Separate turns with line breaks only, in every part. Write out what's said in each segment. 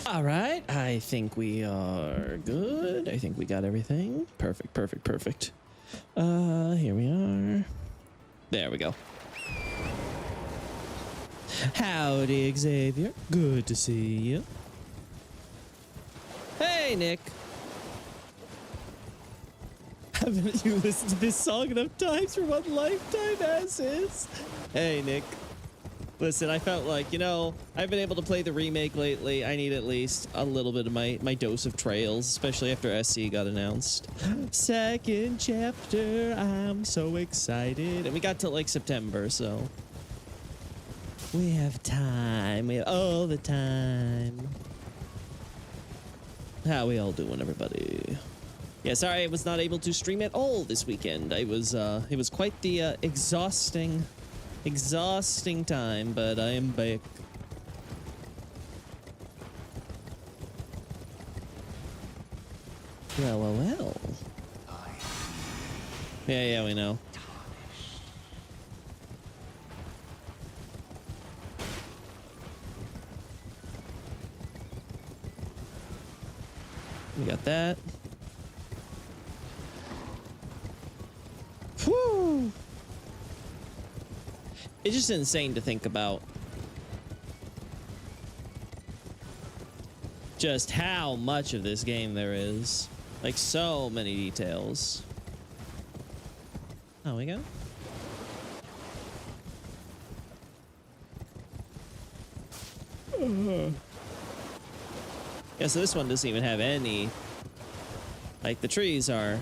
All right, I think we are good. I think we got everything. Perfect, perfect, perfect. Here we are. There we go. Howdy, Xavier. Good to see you. Hey, Nick. Haven't you listened to this song enough times for one lifetime as is? Hey, Nick. Listen, I felt like, you know, I've been able to play the remake lately. I need at least a little bit of my dose of Trails, especially after SC got announced. Second chapter, I'm so excited. And we got to like September, so we have time. We have all the time. How we all doing, everybody? Yeah, sorry I was not able to stream at all this weekend. It was quite the exhausting time, but I am back. Well. Yeah, we know. We got that. Whew. It's just insane to think about just how much of this game there is. Like, so many details. Oh, we go. Yeah, so this one doesn't even have any. Like, the trees are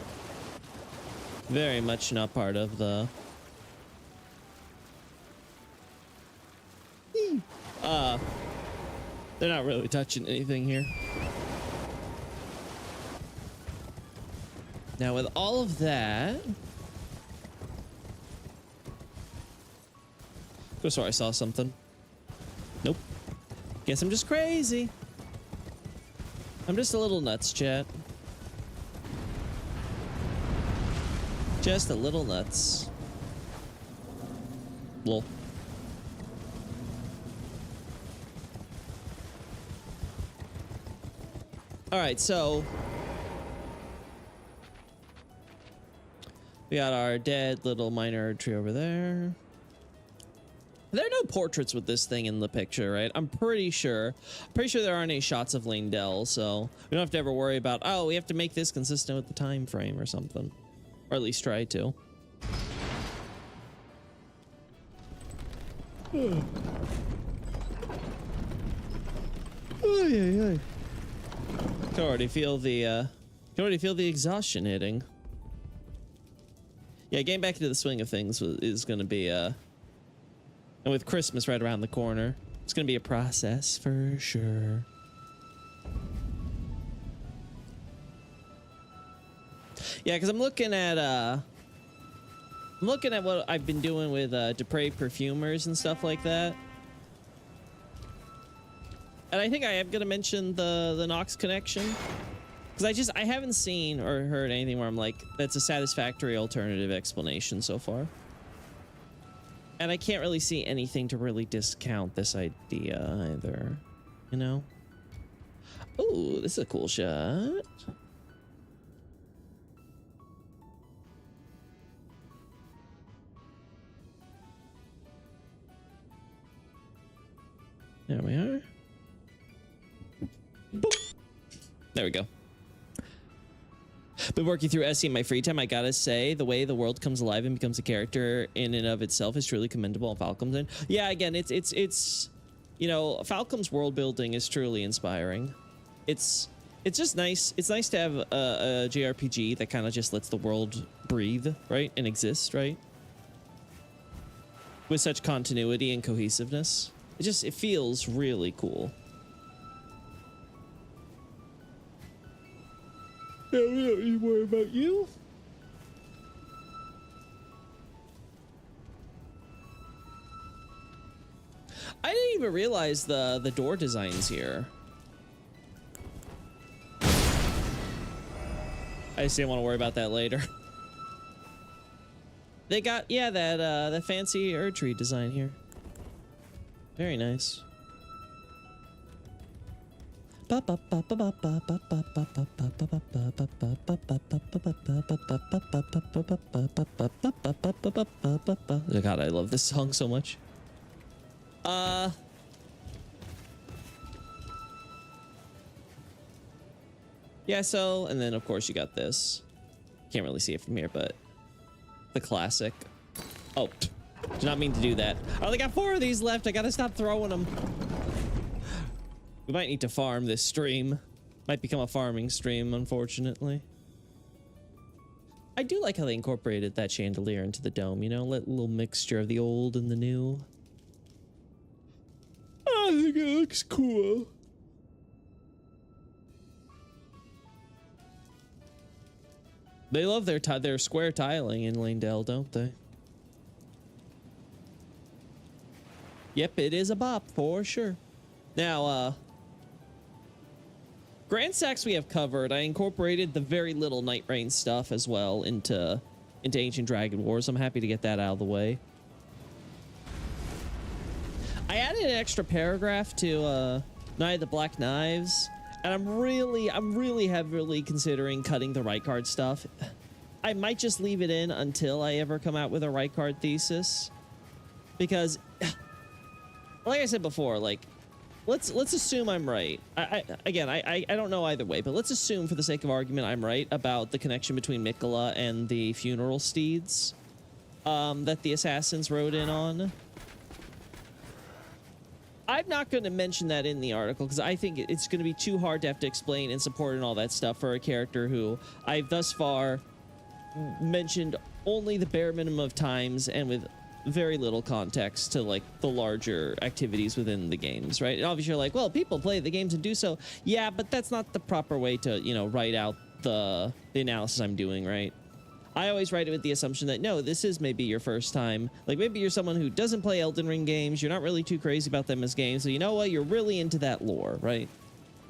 very much not part of the... They're not really touching anything here. Now, with all of that... Go, sorry, I saw something. Nope. Guess I'm just crazy. I'm just a little nuts, chat. Just a little nuts. Lol. All right, so we got our dead little minor tree over there. There are no portraits with this thing in the picture, right? I'm pretty sure there aren't any shots of Lindell, so we don't have to ever worry about, oh, we have to make this consistent with the time frame or something. Or at least try to. Can already feel the exhaustion hitting. Yeah, getting back into the swing of things is going to be and with Christmas right around the corner, it's going to be a process for sure. Yeah, because I'm looking at what I've been doing with Depraved Perfumers and stuff like that. And I think I am gonna mention the Nox connection, because I haven't seen or heard anything where I'm like, that's a satisfactory alternative explanation so far. And I can't really see anything to really discount this idea either, you know? Ooh, this is a cool shot. There we are. Boop. There we go. Been working through SE in my free time. I gotta say, the way the world comes alive and becomes a character in and of itself is truly commendable on Falcom's end. Yeah, again, it's you know, Falcom's world building is truly inspiring. It's just nice. It's nice to have a JRPG that kind of just lets the world breathe, right, and exist, right, with such continuity and cohesiveness. It feels really cool. Yeah, we don't need to worry about you. I didn't even realize the door designs here. I just didn't want to worry about that later. They got, yeah, that fancy Erdtree design here. Very nice. God, I love this song so much. Yeah, so, and then of course you got this. Can't really see it from here, but the classic. Oh, did not mean to do that. I only got 4 of these left. I gotta stop throwing them. We might need to farm this stream. Might become a farming stream, unfortunately. I do like how they incorporated that chandelier into the dome, you know, a little mixture of the old and the new. I think it looks cool. They love their square tiling in Lanedale, don't they? Yep, it is a bop for sure. Now, Grand Sax we have covered. I incorporated the very little Night Rain stuff as well into Ancient Dragon Wars. I'm happy to get that out of the way. I added an extra paragraph to Night of the Black Knives. And I'm really heavily considering cutting the right card stuff. I might just leave it in until I ever come out with a right card thesis. Because, like I said before, like, let's assume I'm right. I don't know either way, but let's assume for the sake of argument I'm right about the connection between Mikola and the funeral steeds that the assassins rode in on. I'm not going to mention that in the article because I think it's going to be too hard to have to explain and support and all that stuff for a character who I've thus far mentioned only the bare minimum of times and with very little context to like the larger activities within the games, right? And obviously you're like, well, people play the games and do so. Yeah, but that's not the proper way to, you know, write out the analysis I'm doing, right? I always write it with the assumption that, no, this is maybe your first time. Like, maybe you're someone who doesn't play Elden Ring games. You're not really too crazy about them as games. So you know what? You're really into that lore, right?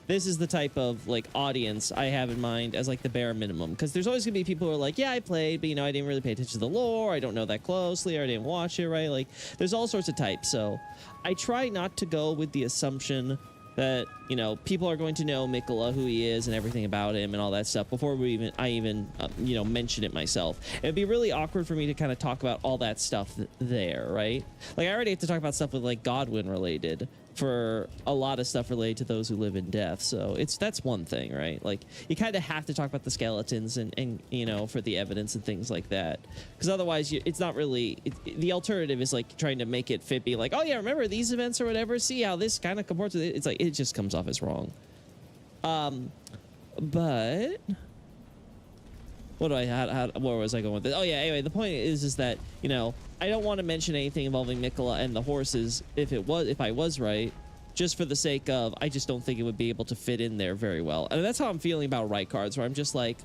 This is the type of, like, audience I have in mind as, like, the bare minimum. Because there's always going to be people who are like, yeah, I played, but, you know, I didn't really pay attention to the lore. I don't know that closely, or I didn't watch it, right? Like, there's all sorts of types. So I try not to go with the assumption that, you know, people are going to know Mikola, who he is, and everything about him and all that stuff before I even you know, mention it myself. It'd be really awkward for me to kind of talk about all that stuff there, right? Like, I already have to talk about stuff with, like, Godwin related for a lot of stuff related to those who live in death. So that's one thing, right? Like, you kind of have to talk about the skeletons and you know, for the evidence and things like that, because otherwise it's not really the alternative is like trying to make it fit, be like, oh yeah, remember these events or whatever, see how this kind of comports with it. It's like it just comes off as wrong. But what do where was I going with this? Oh yeah, anyway, the point is that, you know, I don't want to mention anything involving Mikola and the horses if I was right, just for the sake of, I just don't think it would be able to fit in there very well. And that's how I'm feeling about right cards, where I'm just like,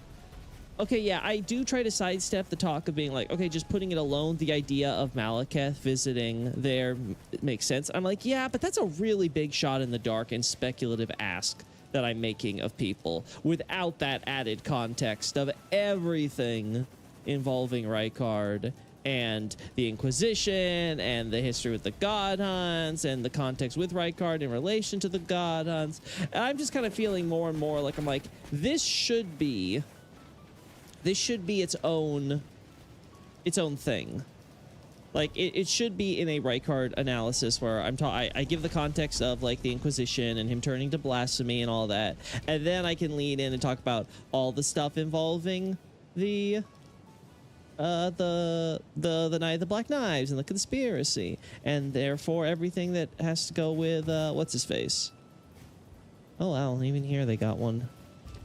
okay, yeah, I do try to sidestep the talk of being like, okay, just putting it alone, the idea of Malekith visiting there makes sense. I'm like, yeah, but that's a really big shot in the dark and speculative ask that I'm making of people without that added context of everything involving Rykard and the Inquisition and the history with the God Hunts and the context with Rykard in relation to the God Hunts. And I'm just kind of feeling more and more like, I'm like, this should be its own thing. Like, it should be in a Rykard analysis where I give the context of, like, the Inquisition and him turning to blasphemy and all that, and then I can lead in and talk about all the stuff involving the Night of the Black Knives and the conspiracy, and therefore everything that has to go with what's his face. Oh wow, even here they got one.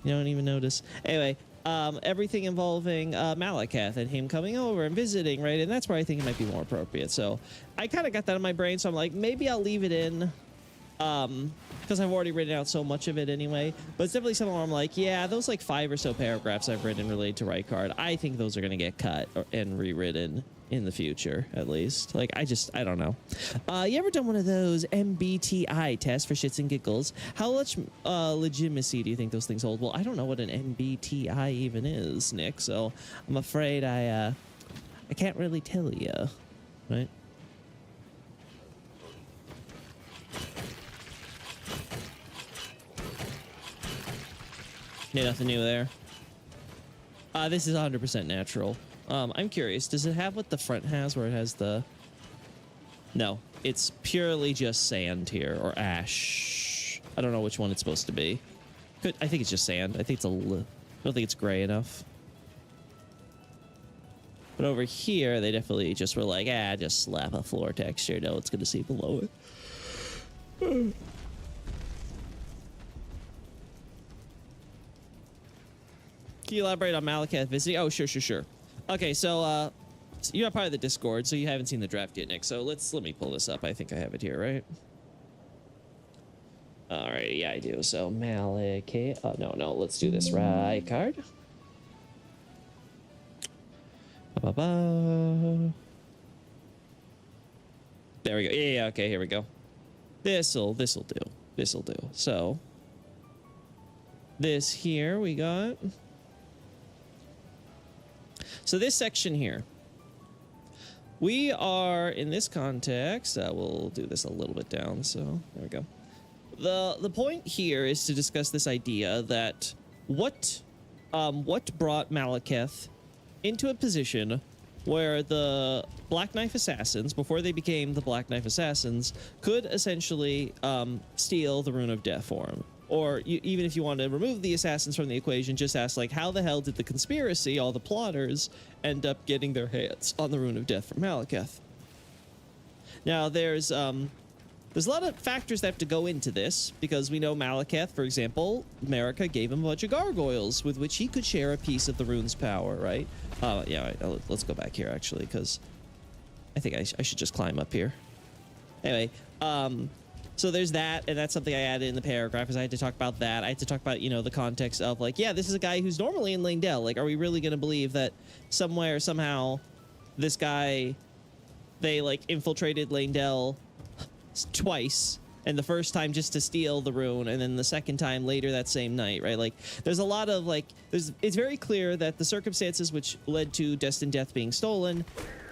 You don't even notice. Anyway. Everything involving Malekith and him coming over and visiting, right? And that's where I think it might be more appropriate. So I kind of got that in my brain, so I'm like, maybe I'll leave it in, because I've already written out so much of it anyway. But it's definitely something where I'm like, yeah, those like 5 or so paragraphs I've written related to Rykard, I think those are going to get cut and rewritten in the future, at least. Like, I don't know. You ever done one of those MBTI tests for shits and giggles? How much legitimacy do you think those things hold? Well, I don't know what an MBTI even is, Nick, so I'm afraid I can't really tell you, right? Yeah, nothing new there. This is 100% natural. I'm curious, does it have what the front has where it has the... No, it's purely just sand here, or ash. I don't know which one it's supposed to be. I think it's just sand. I think it's I don't think it's gray enough. But over here, they definitely just were like, just slap a floor texture. No one's going to see below it. Can you elaborate on Malakath visiting? Oh, sure. Okay, so you're not part of the Discord, so you haven't seen the draft yet, Nick. So let me pull this up. I think I have it here, right? All right, yeah, I do. So Malakath. Oh, no, let's do this right card. There we go. Yeah, okay, here we go. This'll do. So this here we got. So this section here, we are in this context. We'll do this a little bit down. So there we go. The point here is to discuss this idea that what brought Malakath into a position where the Black Knife Assassins, before they became the Black Knife Assassins, could essentially steal the Rune of Death for him. Or even if you want to remove the assassins from the equation, just ask, like, how the hell did the conspiracy, all the plotters, end up getting their hands on the Rune of Death from Malakath? Now, there's a lot of factors that have to go into this, because we know Malakath, for example, Marika gave him a bunch of gargoyles with which he could share a piece of the rune's power, right? Yeah, let's go back here, actually, because I think I should just climb up here. Anyway, so there's that, and that's something I added in the paragraph, because I had to talk about that. I had to talk about, the context of, like, yeah, this is a guy who's normally in Langdell. Like, are we really going to believe that somewhere, somehow, this guy, they, like, infiltrated Langdell twice, and the first time just to steal the rune, and then the second time later that same night, right? Like, there's a lot of, like, it's very clear that the circumstances which led to Destined Death being stolen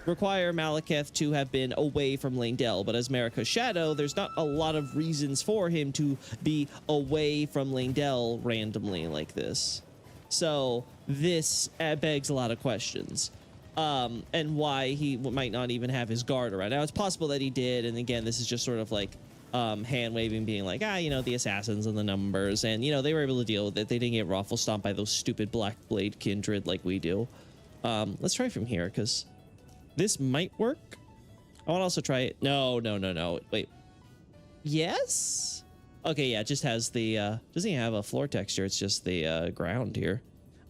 require Malakath to have been away from Langdell, but as Marika's shadow, there's not a lot of reasons for him to be away from Langdell randomly like this. So this begs a lot of questions. And why he might not even have his guard around. Now, it's possible that he did, and again, this is just sort of like hand-waving, being like, the assassins and the numbers, and, they were able to deal with it. They didn't get raffle stomped by those stupid Black Blade Kindred like we do. Let's try from here, because this might work. I want to also try it. No. Wait. Yes? Okay, yeah, it just has the, doesn't even have a floor texture. It's just the ground here.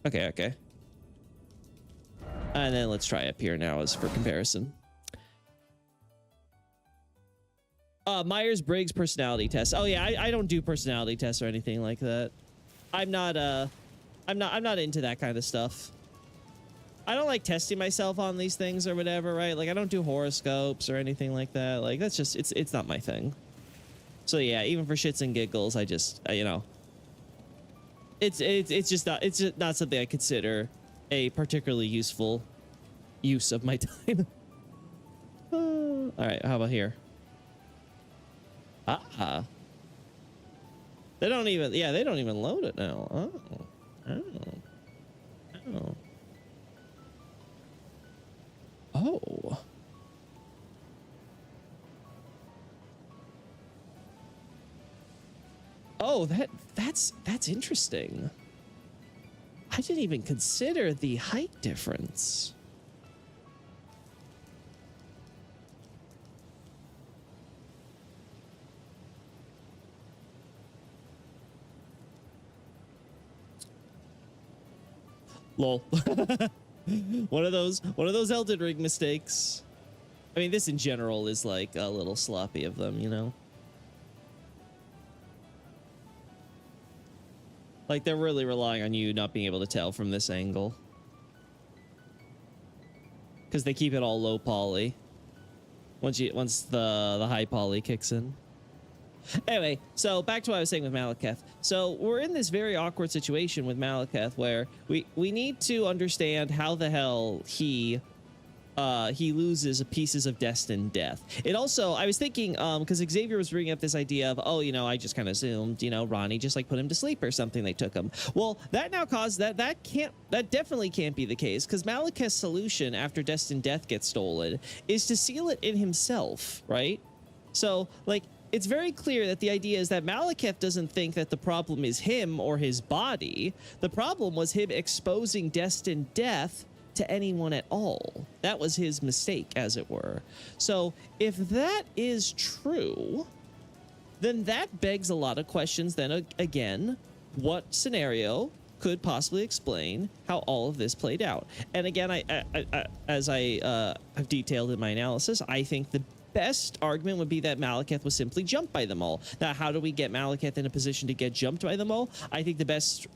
Okay. And then let's try up here now as for comparison. Myers-Briggs personality test. Oh yeah, I don't do personality tests or anything like that. I'm not into that kind of stuff. I don't like testing myself on these things or whatever, right? Like, I don't do horoscopes or anything like that. Like, that's just, it's not my thing. So yeah, even for shits and giggles, I just, it's just not something I consider a particularly useful use of my time. All right, how about here? They don't even load it now. Oh, that's interesting. I didn't even consider the height difference. Lol. one of those Elden Ring mistakes. I mean, this in general is like a little sloppy of them, Like, they're really relying on you not being able to tell from this angle. Because they keep it all low poly. Once the high poly kicks in. Anyway, so back to what I was saying with Malakath. So we're in this very awkward situation with Malakath where we need to understand how the hell he he loses pieces of destined death. It also, I was thinking, because Xavier was bringing up this idea of, oh, you know, I just kind of assumed, you know, Ronnie just like put him to sleep or something. They took him. Well, that now caused that definitely can't be the case, because Malekith's solution after destined death gets stolen is to seal it in himself, right? So, like, it's very clear that the idea is that Malekith doesn't think that the problem is him or his body. The problem was him exposing destined death to anyone at all. That was his mistake, as it were. So if that is true, then that begs a lot of questions. Then again, what scenario could possibly explain how all of this played out? And again, as I have detailed in my analysis, I think the best argument would be that Malekith was simply jumped by them all. Now, how do we get Malekith in a position to get jumped by them all? I think the best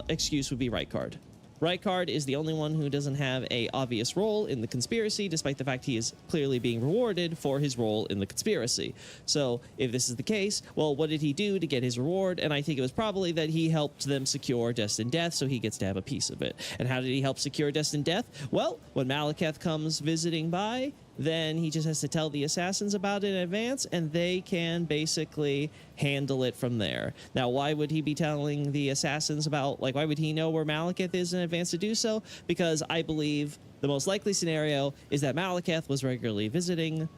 excuse would be Rykard. Rykard is the only one who doesn't have a obvious role in the conspiracy, despite the fact he is clearly being rewarded for his role in the conspiracy. So if this is the case, well, what did he do to get his reward? And I think it was probably that he helped them secure destined death, so he gets to have a piece of it. And how did he help secure destined death? Well, when Malekith comes visiting by, then he just has to tell the assassins about it in advance, and they can basically handle it from there. Now, why would he be telling the assassins about, like, why would he know where Malekith is in advance to do so? Because I believe the most likely scenario is that Malekith was regularly visiting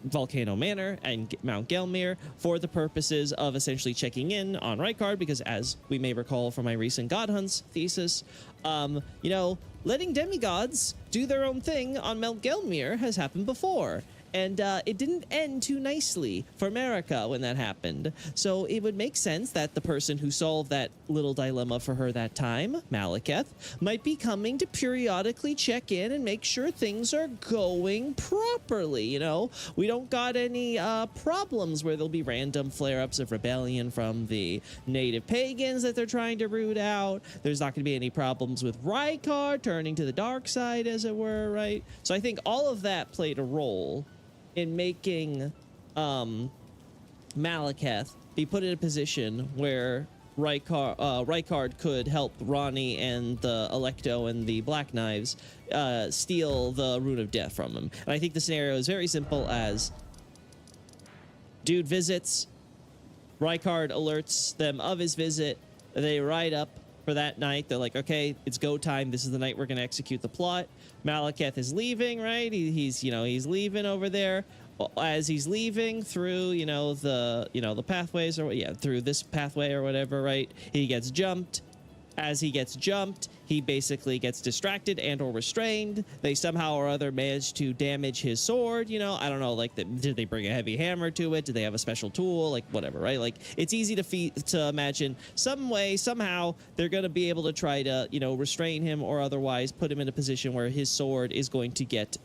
Volcano Manor and Mount Gelmir for the purposes of essentially checking in on Rykard, because as we may recall from my recent God Hunts thesis, you know, letting demigods do their own thing on Mount Gelmir has happened before. And it didn't end too nicely for America when that happened. So it would make sense that the person who solved that little dilemma for her that time, Malekith, might be coming to periodically check in and make sure things are going properly. You know, we don't got any problems where there'll be random flare-ups of rebellion from the native pagans that they're trying to root out. There's not going to be any problems with Rykard turning to the dark side, as it were, right? So I think all of that played a role in making Malekith be put in a position where Rykard could help Ronnie and the Electo and the Black Knives steal the Rune of Death from him. And I think the scenario is very simple as dude visits, Rykard alerts them of his visit, they ride up for that night. They're like, okay, it's go time. This is the night we're going to execute the plot. Malekith is leaving, right? He's leaving over there. As he's leaving through, the pathways, or through this pathway or whatever, right? He gets jumped. As he gets jumped, he basically gets distracted and or restrained. They somehow or other manage to damage his sword. You know, I don't know, like, did they bring a heavy hammer to it? Did they have a special tool? Like, whatever, right? Like, it's easy to imagine some way, somehow, they're going to be able to try to, restrain him or otherwise put him in a position where his sword is going to get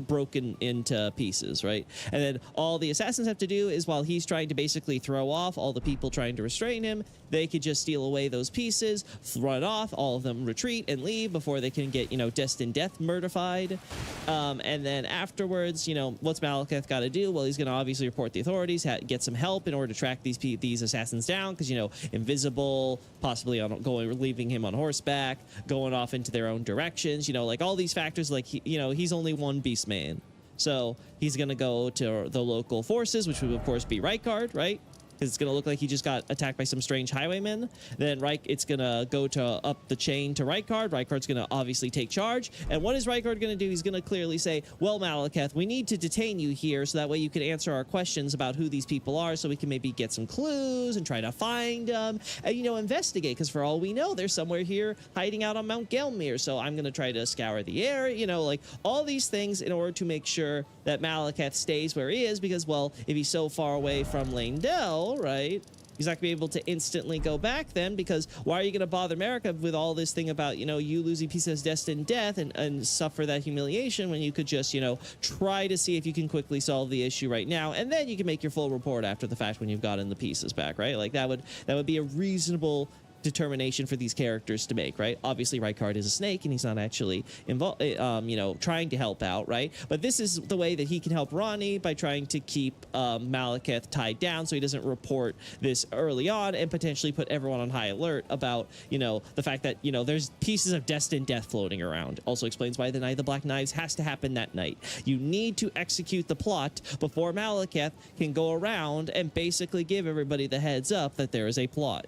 broken into pieces, right? And then all the assassins have to do is, while he's trying to basically throw off all the people trying to restrain him, they could just steal away those pieces, run off, all of them retreat and leave before they can get, destined death murdified. And then afterwards, what's Malekith got to do? Well, he's going to obviously report the authorities, get some help in order to track these assassins down, because, invisible, possibly leaving him on horseback, going off into their own directions, like all these factors, like, he's only one beast man. So he's going to go to the local forces, which would, of course, be Rykard, right? Because it's going to look like he just got attacked by some strange highwaymen. Then it's going to go up the chain to Rykard. Rykard's going to obviously take charge. And what is Rykard going to do? He's going to clearly say, well, Malekith, we need to detain you here so that way you can answer our questions about who these people are, so we can maybe get some clues and try to find them and, investigate. Because for all we know, they're somewhere here hiding out on Mount Gelmir. So I'm going to try to scour the area, like all these things in order to make sure that Malekith stays where he is. Because, well, if he's so far away from Lane-Del, right, he's not gonna be able to instantly go back then, because why are you gonna bother America with all this thing about, you losing pieces of destined death and suffer that humiliation, when you could just, try to see if you can quickly solve the issue right now, and then you can make your full report after the fact when you've gotten the pieces back, right? Like that would be a reasonable determination for these characters to make, right? Obviously, Rykard is a snake, and he's not actually involved, you know, trying to help out, right? But this is the way that he can help Ronnie, by trying to keep Malekith tied down so he doesn't report this early on and potentially put everyone on high alert about, you know, the fact that, you know, there's pieces of destined death floating around. Also explains why the Night of the Black Knives has to happen that night. You need to execute the plot before Malekith can go around and basically give everybody the heads up that there is a plot.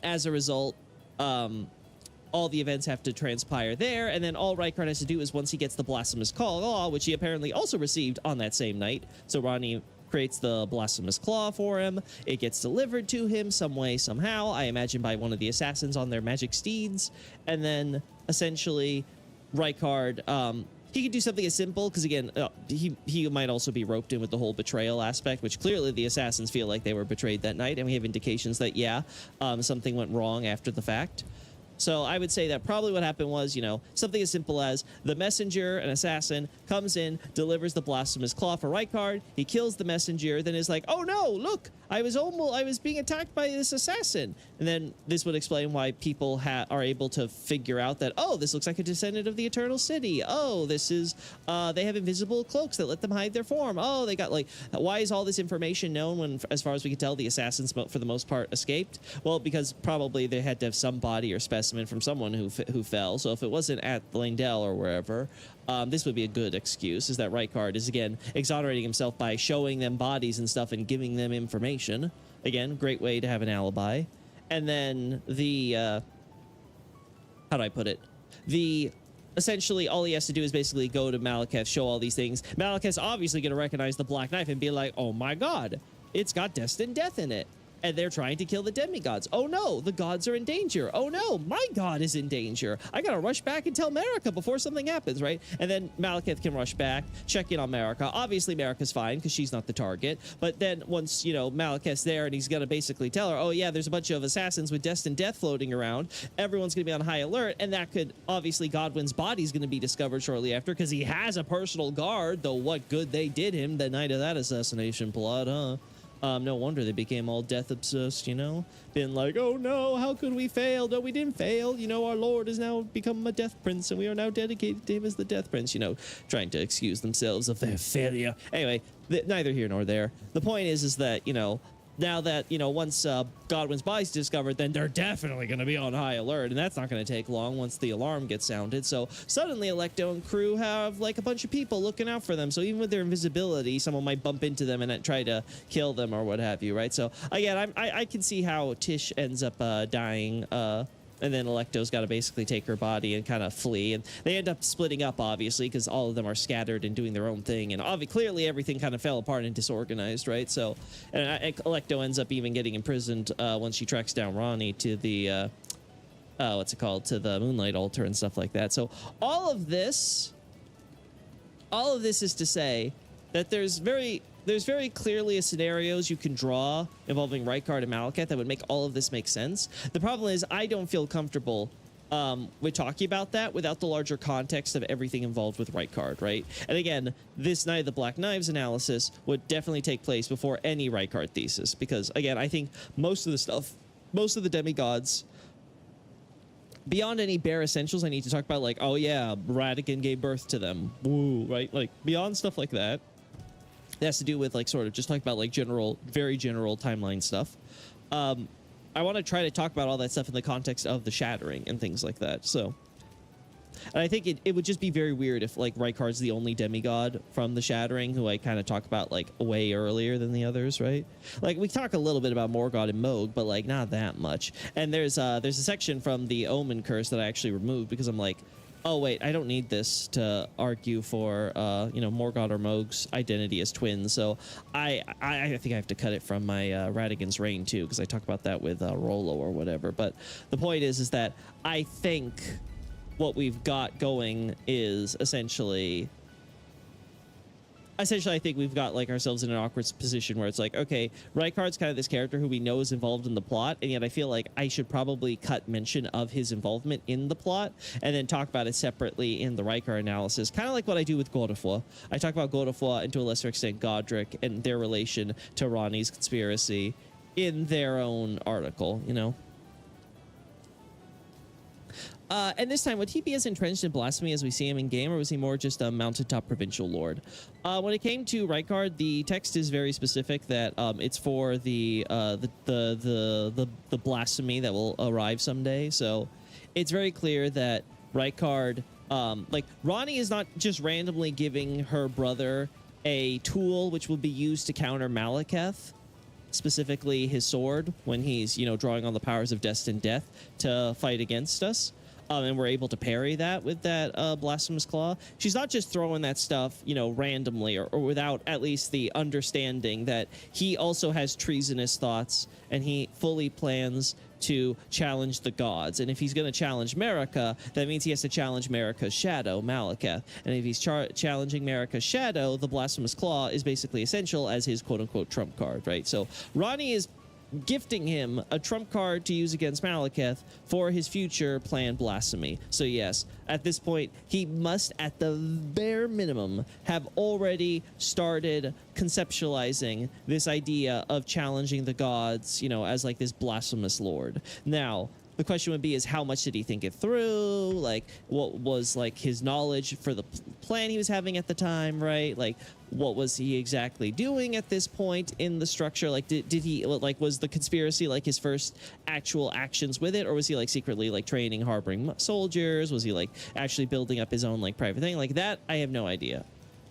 As a result, all the events have to transpire there, and then all Rykard has to do is, once he gets the Blasphemous Claw, which he apparently also received on that same night, so Ronnie creates the Blasphemous Claw for him. It gets delivered to him some way, somehow, I imagine by one of the assassins on their magic steeds, and then essentially Rykard, he could do something as simple, because again, he might also be roped in with the whole betrayal aspect, which clearly the assassins feel like they were betrayed that night, and we have indications that, yeah, something went wrong after the fact. So I would say that probably what happened was, you know, something as simple as the messenger, an assassin, comes in, delivers the Blasphemous Claw for Rykard. He kills the messenger, then is like, oh no, look, I was being attacked by this assassin. And then this would explain why people are able to figure out that, oh, this looks like a descendant of the Eternal City. Oh, this is, they have invisible cloaks that let them hide their form. Oh, they got, like, why is all this information known when, as far as we can tell, the assassins, for the most part, escaped? Well, because probably they had to have some body or specimen from someone who fell. So if it wasn't at Lindell or wherever, this would be a good excuse, is that Rykard is, again, exonerating himself by showing them bodies and stuff and giving them information. Again, great way to have an alibi. And then the, how do I put it? Essentially, all he has to do is basically go to Malekith, show all these things. Malekith's obviously going to recognize the Black Knife and be like, oh my god, it's got destined death in it. And they're trying to kill the demigods. Oh no, the gods are in danger. Oh no, my god is in danger. I gotta rush back and tell Marika before something happens, right? And then Malekith can rush back, check in on Marika. Obviously, Marika's fine because she's not the target. But then once, you know, Malekith's there and he's gonna basically tell her, oh yeah, there's a bunch of assassins with destined death floating around. Everyone's gonna be on high alert. And that could, obviously, Godwin's body's gonna be discovered shortly after because he has a personal guard, though what good they did him the night of that assassination plot, huh? No wonder they became all death obsessed, you know? Been like, oh no, how could we fail? No, we didn't fail. You know, our Lord has now become a death prince and we are now dedicated to him as the death prince, you know, trying to excuse themselves of their failure. Anyway, neither here nor there. The point is that, you know, now that, you know, once Godwin's body's discovered, then they're definitely going to be on high alert, and that's not going to take long once the alarm gets sounded. So suddenly Electo and crew have like a bunch of people looking out for them. So even with their invisibility, someone might bump into them and try to kill them or what have you, right? So again, I can see how Tish ends up dying, and then Electo's got to basically take her body and kind of flee. And they end up splitting up, obviously, because all of them are scattered and doing their own thing. And clearly everything kind of fell apart and disorganized, right? So and Electo ends up even getting imprisoned once she tracks down Ronnie to the, what's it called? To the Moonlight Altar and stuff like that. So all of this is to say that there's very clearly a scenarios you can draw involving Rykard and Malekith that would make all of this make sense. The problem is I don't feel comfortable with talking about that without the larger context of everything involved with Rykard, right? And again, this Night of the Black Knives analysis would definitely take place before any Rykard thesis, because again, I think most of the demigods, beyond any bare essentials I need to talk about, like, oh yeah, Radagon gave birth to them, woo, right? Like, beyond stuff like that, it has to do with, like, sort of just talking about, like, very general timeline stuff. I want to try to talk about all that stuff in the context of the Shattering and things like that. So, and I think it would just be very weird if, like, Rykard's the only demigod from the Shattering, who I kind of talk about, like, way earlier than the others, right? Like, we talk a little bit about Morgott and Moog, but, like, not that much. And there's a section from the Omen Curse that I actually removed because I'm like, oh wait, I don't need this to argue for you know, Morgott or Moog's identity as twins. So I think I have to cut it from my Radagon's Reign too, because I talk about that with Rollo or whatever. But the point is that I think what we've got going is essentially I think we've got, like, ourselves in an awkward position where it's like, okay, Rykard's kind of this character who we know is involved in the plot, and yet I feel like I should probably cut mention of his involvement in the plot and then talk about it separately in the Rykard analysis, kind of like what I do with Godefroy. I talk about Godefroy and to a lesser extent Godric and their relation to Ronnie's conspiracy in their own article, you know? And this time, would he be as entrenched in blasphemy as we see him in game, or was he more just a mountaintop provincial lord? When it came to Rykard, the text is very specific that it's for the blasphemy that will arrive someday. So it's very clear that Rykard, like Ronnie, is not just randomly giving her brother a tool which will be used to counter Malekith, specifically his sword, when he's, you know, drawing on the powers of destined death to fight against us. And we're able to parry that with that blasphemous claw. She's not just throwing that stuff, you know, randomly or without at least the understanding that he also has treasonous thoughts and he fully plans to challenge the gods. And if he's going to challenge Marika, that means he has to challenge Marika's shadow, Malekith. And if he's challenging Marika's shadow, the blasphemous claw is basically essential as his quote-unquote trump card, right? So Ronnie is gifting him a trump card to use against Malekith for his future planned blasphemy. So yes, at this point, he must, at the bare minimum, have already started conceptualizing this idea of challenging the gods, you know, as like this blasphemous lord. Now, the question would be is how much did he think it through? Like, what was like his knowledge for the plan he was having at the time, right? Like, what was he exactly doing at this point in the structure? Like, did he, like, was the conspiracy like his first actual actions with it? Or was he like secretly like training, harboring soldiers? Was he like actually building up his own like private thing? Like that, I have no idea,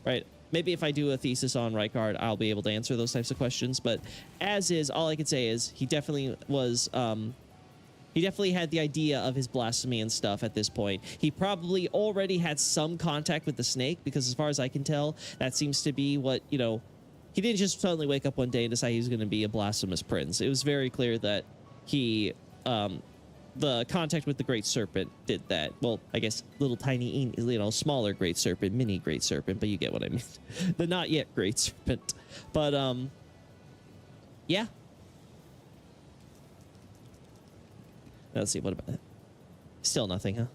right? Maybe if I do a thesis on Rykard, I'll be able to answer those types of questions. But as is, all I could say is he definitely was, he definitely had the idea of his blasphemy and stuff at this point. He probably already had some contact with the snake, because as far as I can tell, that seems to be what, you know, he didn't just suddenly wake up one day and decide he was going to be a blasphemous prince. It was very clear that he, the contact with the great serpent did that. Well, I guess little tiny, you know, smaller great serpent, mini great serpent, but you get what I mean. The not yet great serpent. But, yeah. Let's see, what about that? Still nothing, huh?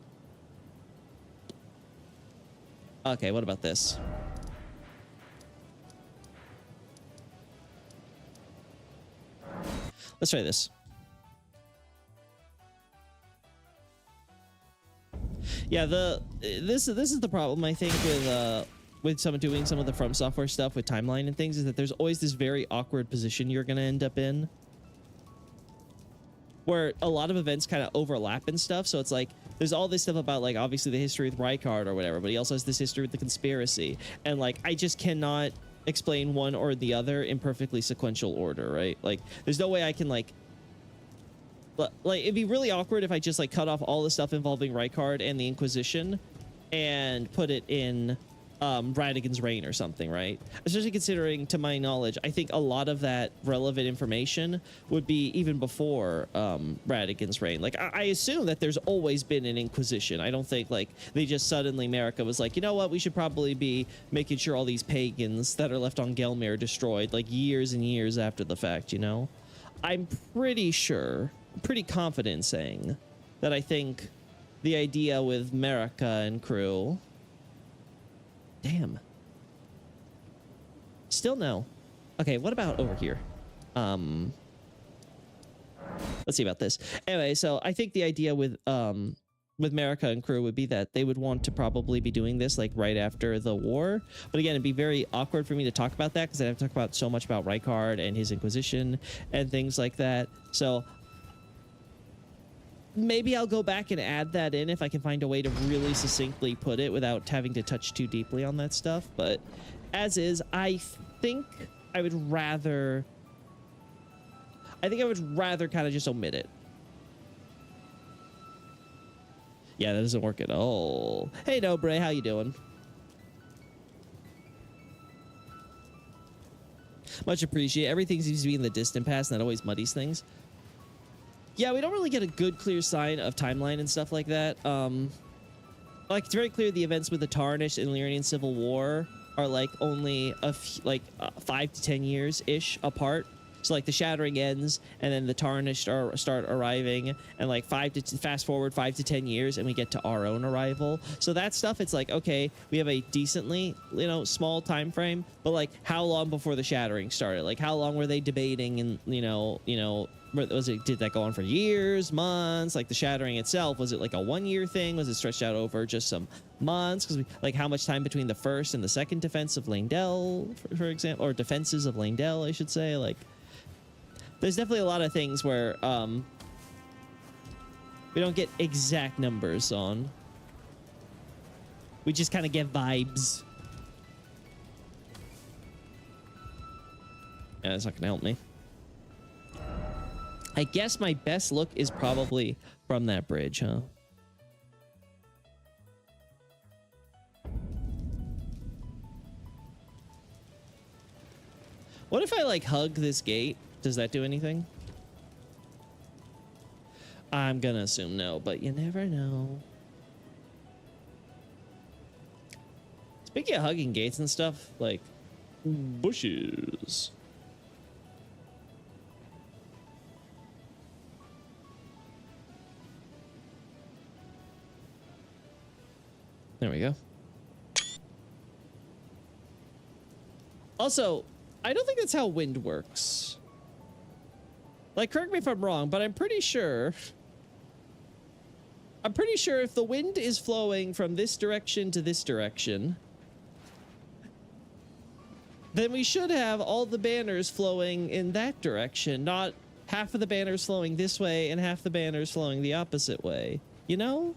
Okay, what about this? Let's try this. Yeah, this is the problem, I think, with doing some of the From Software stuff with timeline and things, is that there's always this very awkward position you're gonna end up in, where a lot of events kind of overlap and stuff. So it's like there's all this stuff about like obviously the history with Rykard or whatever, but he also has this history with the conspiracy, and like I just cannot explain one or the other in perfectly sequential order, right? Like there's no way I can like it'd be really awkward if I just like cut off all the stuff involving Rykard and the Inquisition and put it in Radagon's reign or something, right? Especially considering, to my knowledge, I think a lot of that relevant information would be even before Radagon's reign. Like, I assume that there's always been an Inquisition. I don't think, like, they just suddenly, Marika was like, you know what, we should probably be making sure all these pagans that are left on Gelmir are destroyed, like, years and years after the fact, you know? I'm pretty sure, pretty confident in saying that I think the idea with Marika and crew... Damn. Still no. Okay, what about over here? Let's see about this. Anyway, so I think the idea with Marika and crew would be that they would want to probably be doing this like right after the war. But again, it'd be very awkward for me to talk about that because I'd have to talk about so much about Rykard and his Inquisition and things like that. So maybe I'll go back and add that in if I can find a way to really succinctly put it without having to touch too deeply on that stuff. But as is, I think I would rather kind of just omit it. Yeah, that doesn't work at all. Hey, Nobre, how you doing? Much appreciated. Everything seems to be in the distant past, and that always muddies things. Yeah, we don't really get a good, clear sign of timeline and stuff like that. Like, it's very clear the events with the Tarnished and Lyrian Civil War are, like, only 5 to 10 years-ish apart. So like the shattering ends, and then the tarnished start arriving, and like fast forward 5 to 10 years, and we get to our own arrival. So that stuff, it's like, okay, we have a decently, you know, small time frame, but like how long before the shattering started? Like how long were they debating? And you know, was it, did that go on for years, months? Like the shattering itself, was it like a 1-year thing? Was it stretched out over just some months? Because like how much time between the first and the second defense of Langdell, for example, or defenses of Langdell, I should say. Like there's definitely a lot of things where we don't get exact numbers on. We just kind of get vibes. Yeah, that's not gonna help me. I guess my best look is probably from that bridge, huh? What if I like hug this gate? Does that do anything? I'm gonna assume no, but you never know. Speaking of hugging gates and stuff, like bushes. There we go. Also, I don't think that's how wind works. Like, correct me if I'm wrong, but I'm pretty sure if the wind is flowing from this direction to this direction, then we should have all the banners flowing in that direction, not half of the banners flowing this way and half the banners flowing the opposite way. You know?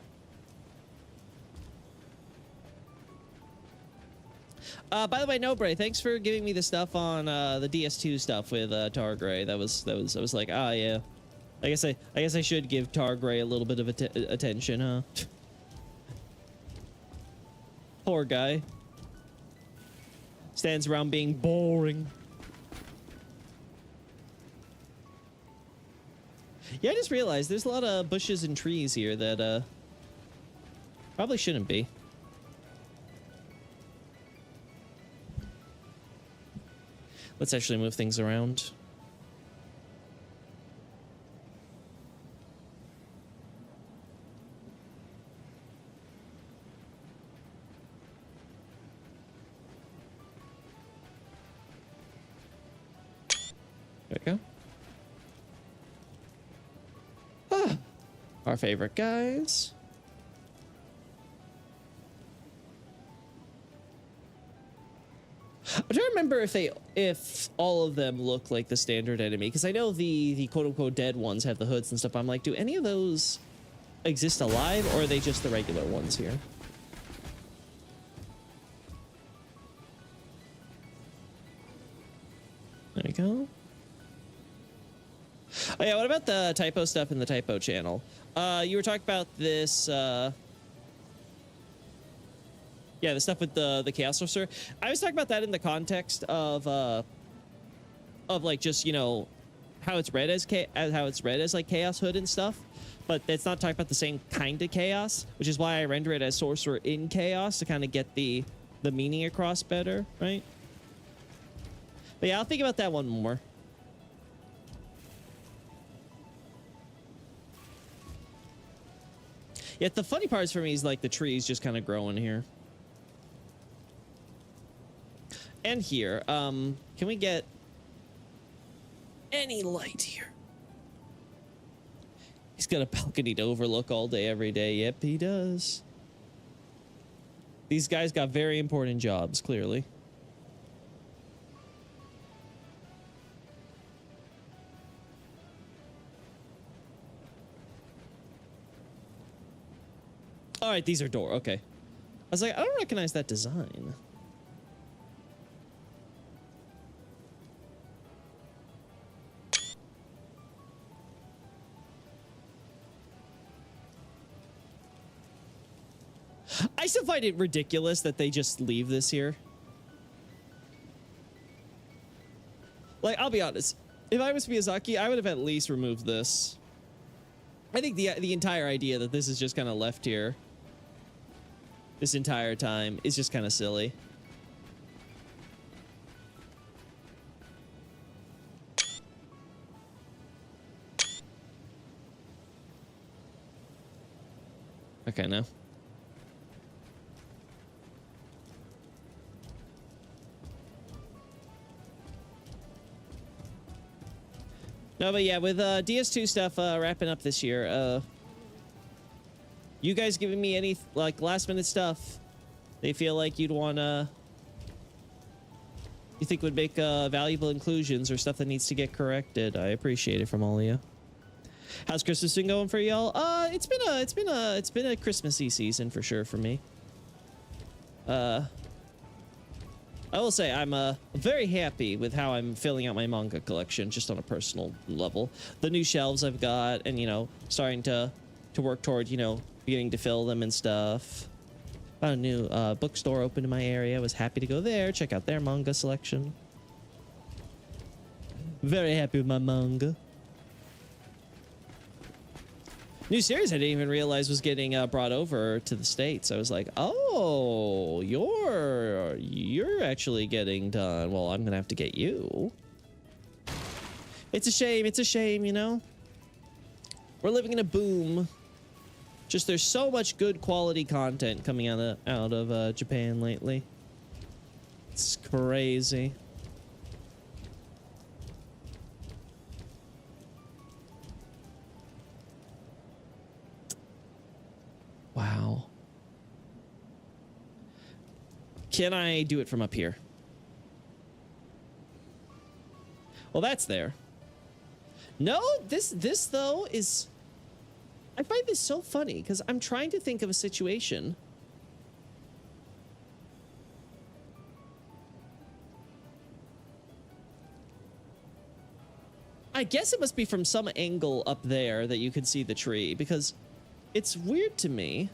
By the way, Nobre, thanks for giving me the stuff on the DS2 stuff with Targray. I was like, ah, yeah. I guess I should give Targray a little bit of attention, huh? Poor guy. Stands around being boring. Yeah, I just realized there's a lot of bushes and trees here that probably shouldn't be. Let's actually move things around. There we go. Ah, our favorite guys. I'm trying to remember if all of them look like the standard enemy, because I know the quote-unquote dead ones have the hoods and stuff. I'm like, do any of those exist alive, or are they just the regular ones here? There we go. Oh yeah, what about the typo stuff in the typo channel? You were talking about this yeah, the stuff with the Chaos Sorcerer. I was talking about that in the context of like just, you know, how it's read as like Chaos Hood and stuff, but it's not talking about the same kind of chaos, which is why I render it as Sorcerer in Chaos to kind of get the meaning across better, right? But yeah, I'll think about that one more. Yeah, the funny parts for me is like the trees just kind of growing here. And here, can we get any light here? He's got a balcony to overlook all day, every day. Yep, he does. These guys got very important jobs, clearly. All right, these are door. Okay. I was like, I don't recognize that design. I still find it ridiculous that they just leave this here. Like, I'll be honest. If I was Miyazaki, I would have at least removed this. I think the entire idea that this is just kind of left here this entire time is just kind of silly. Okay, no. No, but yeah, with DS2 stuff wrapping up this year, you guys giving me any like last minute stuff they feel like you'd wanna, you think would make valuable inclusions or stuff that needs to get corrected? I appreciate it from all of you. How's Christmas been going for y'all? It's been a Christmassy season for sure for me. I will say I'm very happy with how I'm filling out my manga collection, just on a personal level. The new shelves I've got, and you know, starting to work toward, you know, beginning to fill them and stuff. Found a new bookstore open in my area. Was happy to go there, check out their manga selection. Very happy with my manga. New series I didn't even realize was getting brought over to the States. I was like, oh, you're actually getting done. Well, I'm gonna have to get you. It's a shame, you know? We're living in a boom. Just there's so much good quality content coming out of Japan lately. It's crazy. Wow. Can I do it from up here? Well, that's there. No, this though is... I find this so funny because I'm trying to think of a situation. I guess it must be from some angle up there that you can see the tree, because it's weird to me.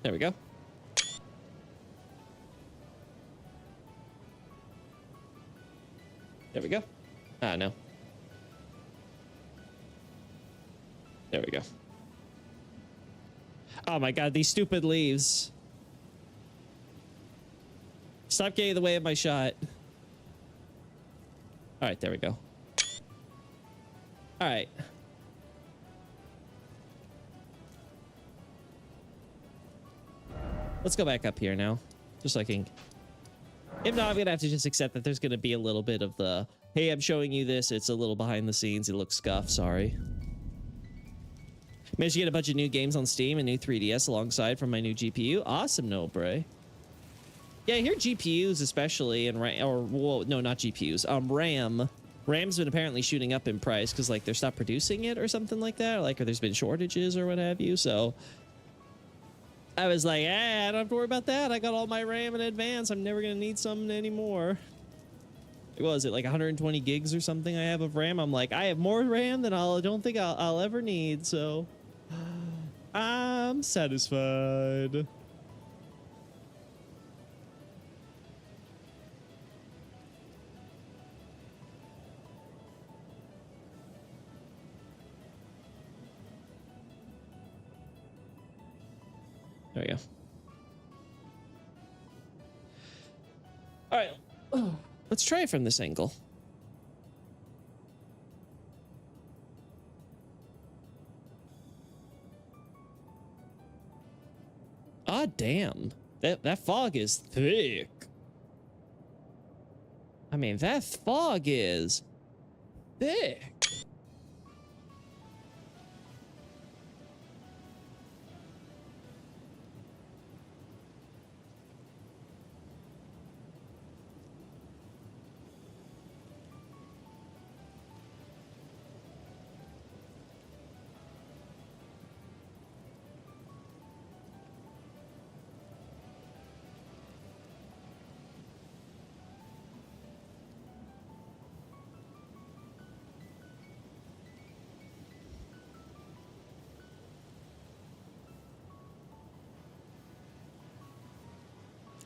There we go. There we go. Ah, no. There we go. Oh my god, these stupid leaves. Stop getting in the way of my shot. Alright, there we go. Alright. Let's go back up here now. Just so I can... If not, I'm gonna have to just accept that there's gonna be a little bit of the... Hey, I'm showing you this. It's a little behind the scenes. It looks scuffed. Sorry. Managed to get a bunch of new games on Steam and new 3DS alongside from my new GPU. Awesome, no, Bray. Yeah, I hear GPUs especially, and well, no, not GPUs. RAM. RAM's been apparently shooting up in price because like they're stopped producing it or something like that, or there's been shortages or what have you. So I was like, I don't have to worry about that. I got all my RAM in advance. I'm never gonna need some anymore. What was it, like 120 gigs or something I have of RAM? I'm like, I have more RAM than I don't think I'll ever need, so I'm satisfied. There we go. All right, let's try it from this angle. Ah, damn. That fog is thick. I mean, that fog is thick.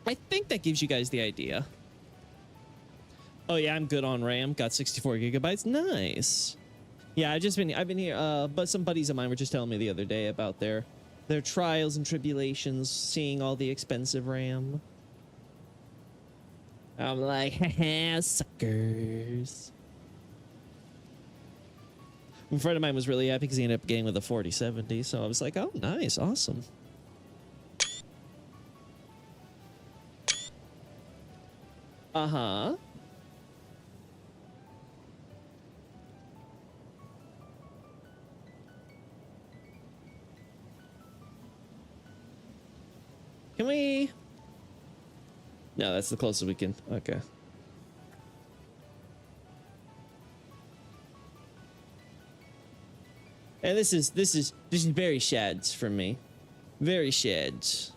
I think that gives you guys the idea. Oh yeah, I'm good on RAM. Got 64 gigabytes. Nice. Yeah, I've been here. But some buddies of mine were just telling me the other day about their their trials and tribulations, seeing all the expensive RAM. I'm like, haha, suckers. A friend of mine was really happy because he ended up getting with a 4070, so I was like, oh, nice, awesome. Uh-huh. Can we? No, that's the closest we can. Okay. And this is very shads for me. Very shads.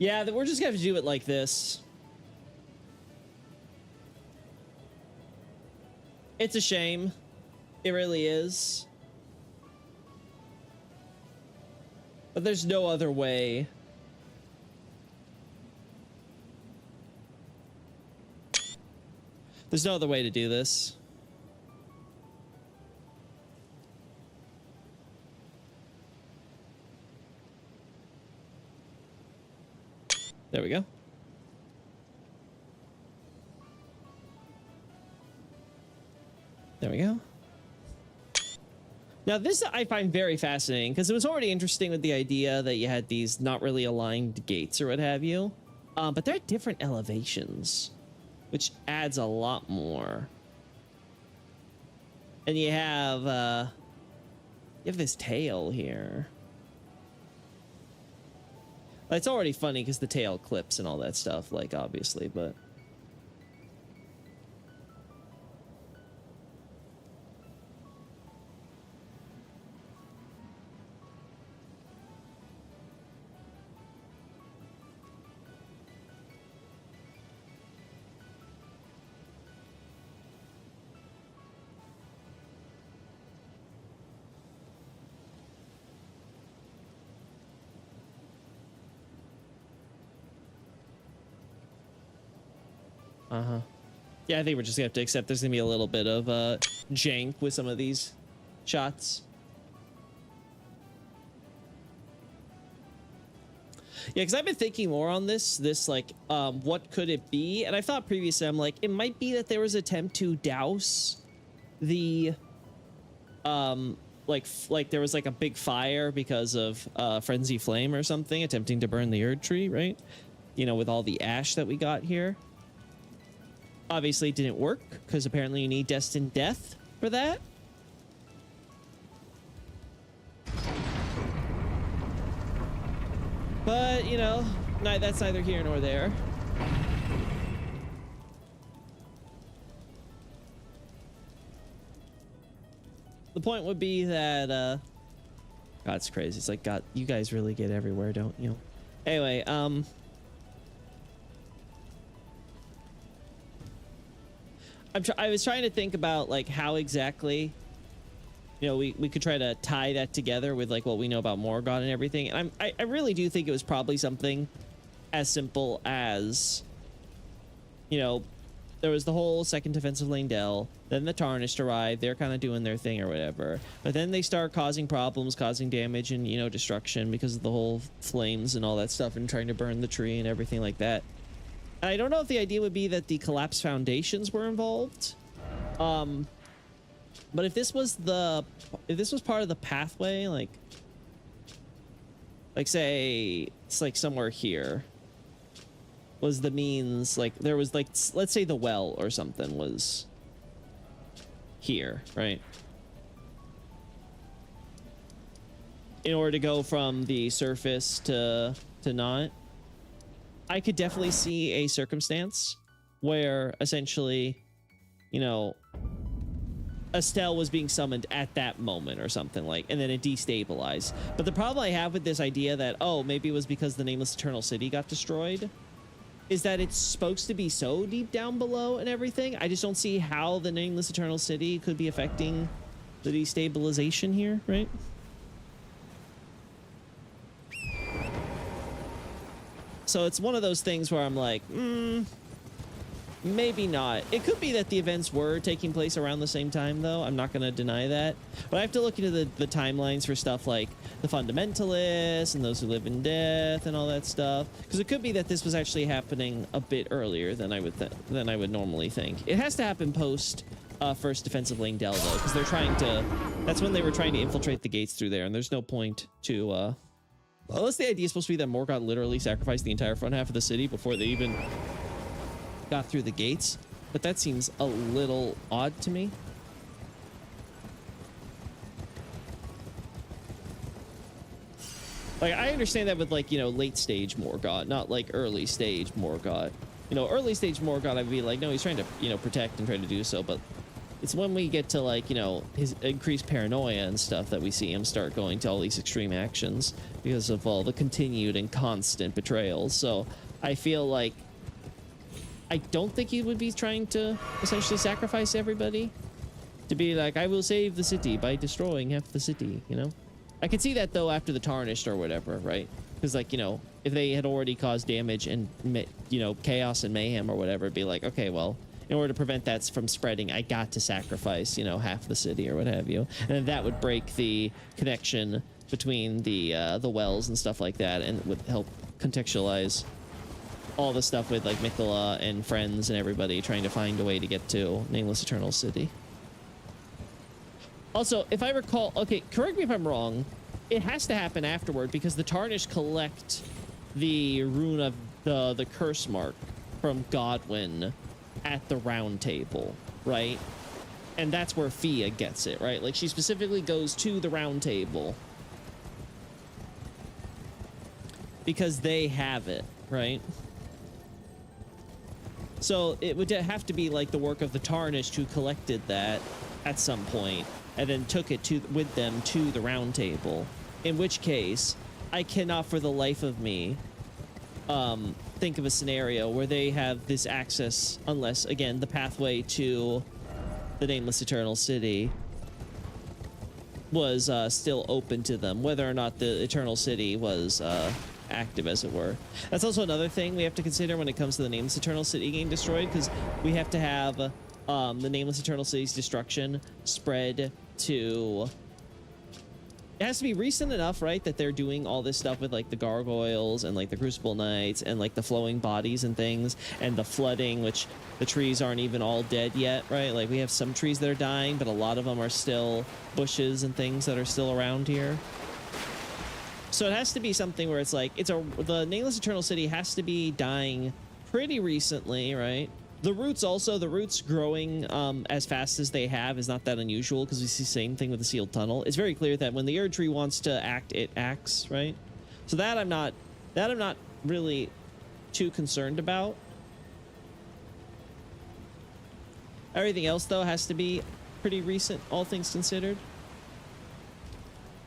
Yeah, we're just gonna have to do it like this. It's a shame. It really is. But there's no other way. There's no other way to do this. There we go. There we go. Now this I find very fascinating because it was already interesting with the idea that you had these not really aligned gates or what have you. But they're at different elevations, which adds a lot more. And you have this tail here. It's already funny because the tail clips and all that stuff, like, obviously, but... Uh-huh. Yeah, I think we're just gonna have to accept there's gonna be a little bit of jank with some of these shots. Yeah, because I've been thinking more on this like, what could it be? And I thought previously, I'm like, it might be that there was an attempt to douse the, like there was like a big fire because of Frenzy Flame or something, attempting to burn the Erd Tree, right? You know, with all the ash that we got here. Obviously, it didn't work, because apparently you need Destined Death for that. But, you know, that's neither here nor there. The point would be that, God, it's crazy. It's like, God, you guys really get everywhere, don't you? Anyway, I was trying to think about like how exactly, you know, we could try to tie that together with like what we know about Morgoth and everything. And I really do think it was probably something as simple as, you know, there was the whole second defensive lane Dell, then the Tarnished arrived, they're kind of doing their thing or whatever, but then they start causing problems, causing damage and, you know, destruction because of the whole flames and all that stuff and trying to burn the tree and everything like that. I don't know if the idea would be that the collapsed foundations were involved. But if this was part of the pathway, like say it's like somewhere here was the means, like there was like, let's say the well or something was here, right? In order to go from the surface to not. I could definitely see a circumstance where essentially, you know, Estelle was being summoned at that moment or something like, and then it destabilized. But the problem I have with this idea that, oh, maybe it was because the Nameless Eternal City got destroyed, is that it's supposed to be so deep down below and everything. I just don't see how the Nameless Eternal City could be affecting the destabilization here, right? So it's one of those things where I'm like, maybe not. It could be that the events were taking place around the same time, though. I'm not going to deny that. But I have to look into the timelines for stuff like the fundamentalists and those who live in death and all that stuff. Because it could be that this was actually happening a bit earlier than I would normally think. It has to happen post first defensive lane Dell, though, because they're trying to. That's when they were trying to infiltrate the gates through there, and there's no point to. Unless the idea is supposed to be that Morgoth literally sacrificed the entire front half of the city before they even got through the gates, but that seems a little odd to me. Like, I understand that with, like, you know, late stage Morgoth, not like early stage Morgoth. You know, early stage Morgoth, I'd be like, no, he's trying to, you know, protect and try to do so, but it's when we get to, like, you know, his increased paranoia and stuff that we see him start going to all these extreme actions because of all the continued and constant betrayals. So I feel like I don't think he would be trying to essentially sacrifice everybody to be like, I will save the city by destroying half the city, you know? I could see that, though, after the Tarnished or whatever, right? Because, like, you know, if they had already caused damage and, you know, chaos and mayhem or whatever, it'd be like, okay, well, in order to prevent that from spreading, I got to sacrifice, you know, half the city or what have you. And then that would break the connection between the wells and stuff like that, and would help contextualize all the stuff with, like, Mikola and friends and everybody trying to find a way to get to Nameless Eternal City. Also, if I recall, okay, correct me if I'm wrong, it has to happen afterward because the Tarnished collect the rune of the curse mark from Godwyn at the round table, right? And that's where Fia gets it, right? Like, she specifically goes to the round table because they have it, right? So it would have to be like the work of the Tarnished who collected that at some point and then took it with them to the round table, in which case I cannot for the life of me think of a scenario where they have this access unless, again, the pathway to the Nameless Eternal City was still open to them, whether or not the Eternal City was active, as it were. That's also another thing we have to consider when it comes to the Nameless Eternal City getting destroyed, because we have to have the Nameless Eternal City's destruction spread to... It has to be recent enough, right, that they're doing all this stuff with, like, the gargoyles and, like, the Crucible Knights and, like, the flowing bodies and things and the flooding, which the trees aren't even all dead yet, right? Like, we have some trees that are dying, but a lot of them are still bushes and things that are still around here. So it has to be something where it's like, the Nameless Eternal City has to be dying pretty recently, right? The roots growing as fast as they have is not that unusual because we see the same thing with the sealed tunnel. It's very clear that when the Erd Tree wants to act, it acts, right? So that I'm not really too concerned about. Everything else, though, has to be pretty recent, all things considered.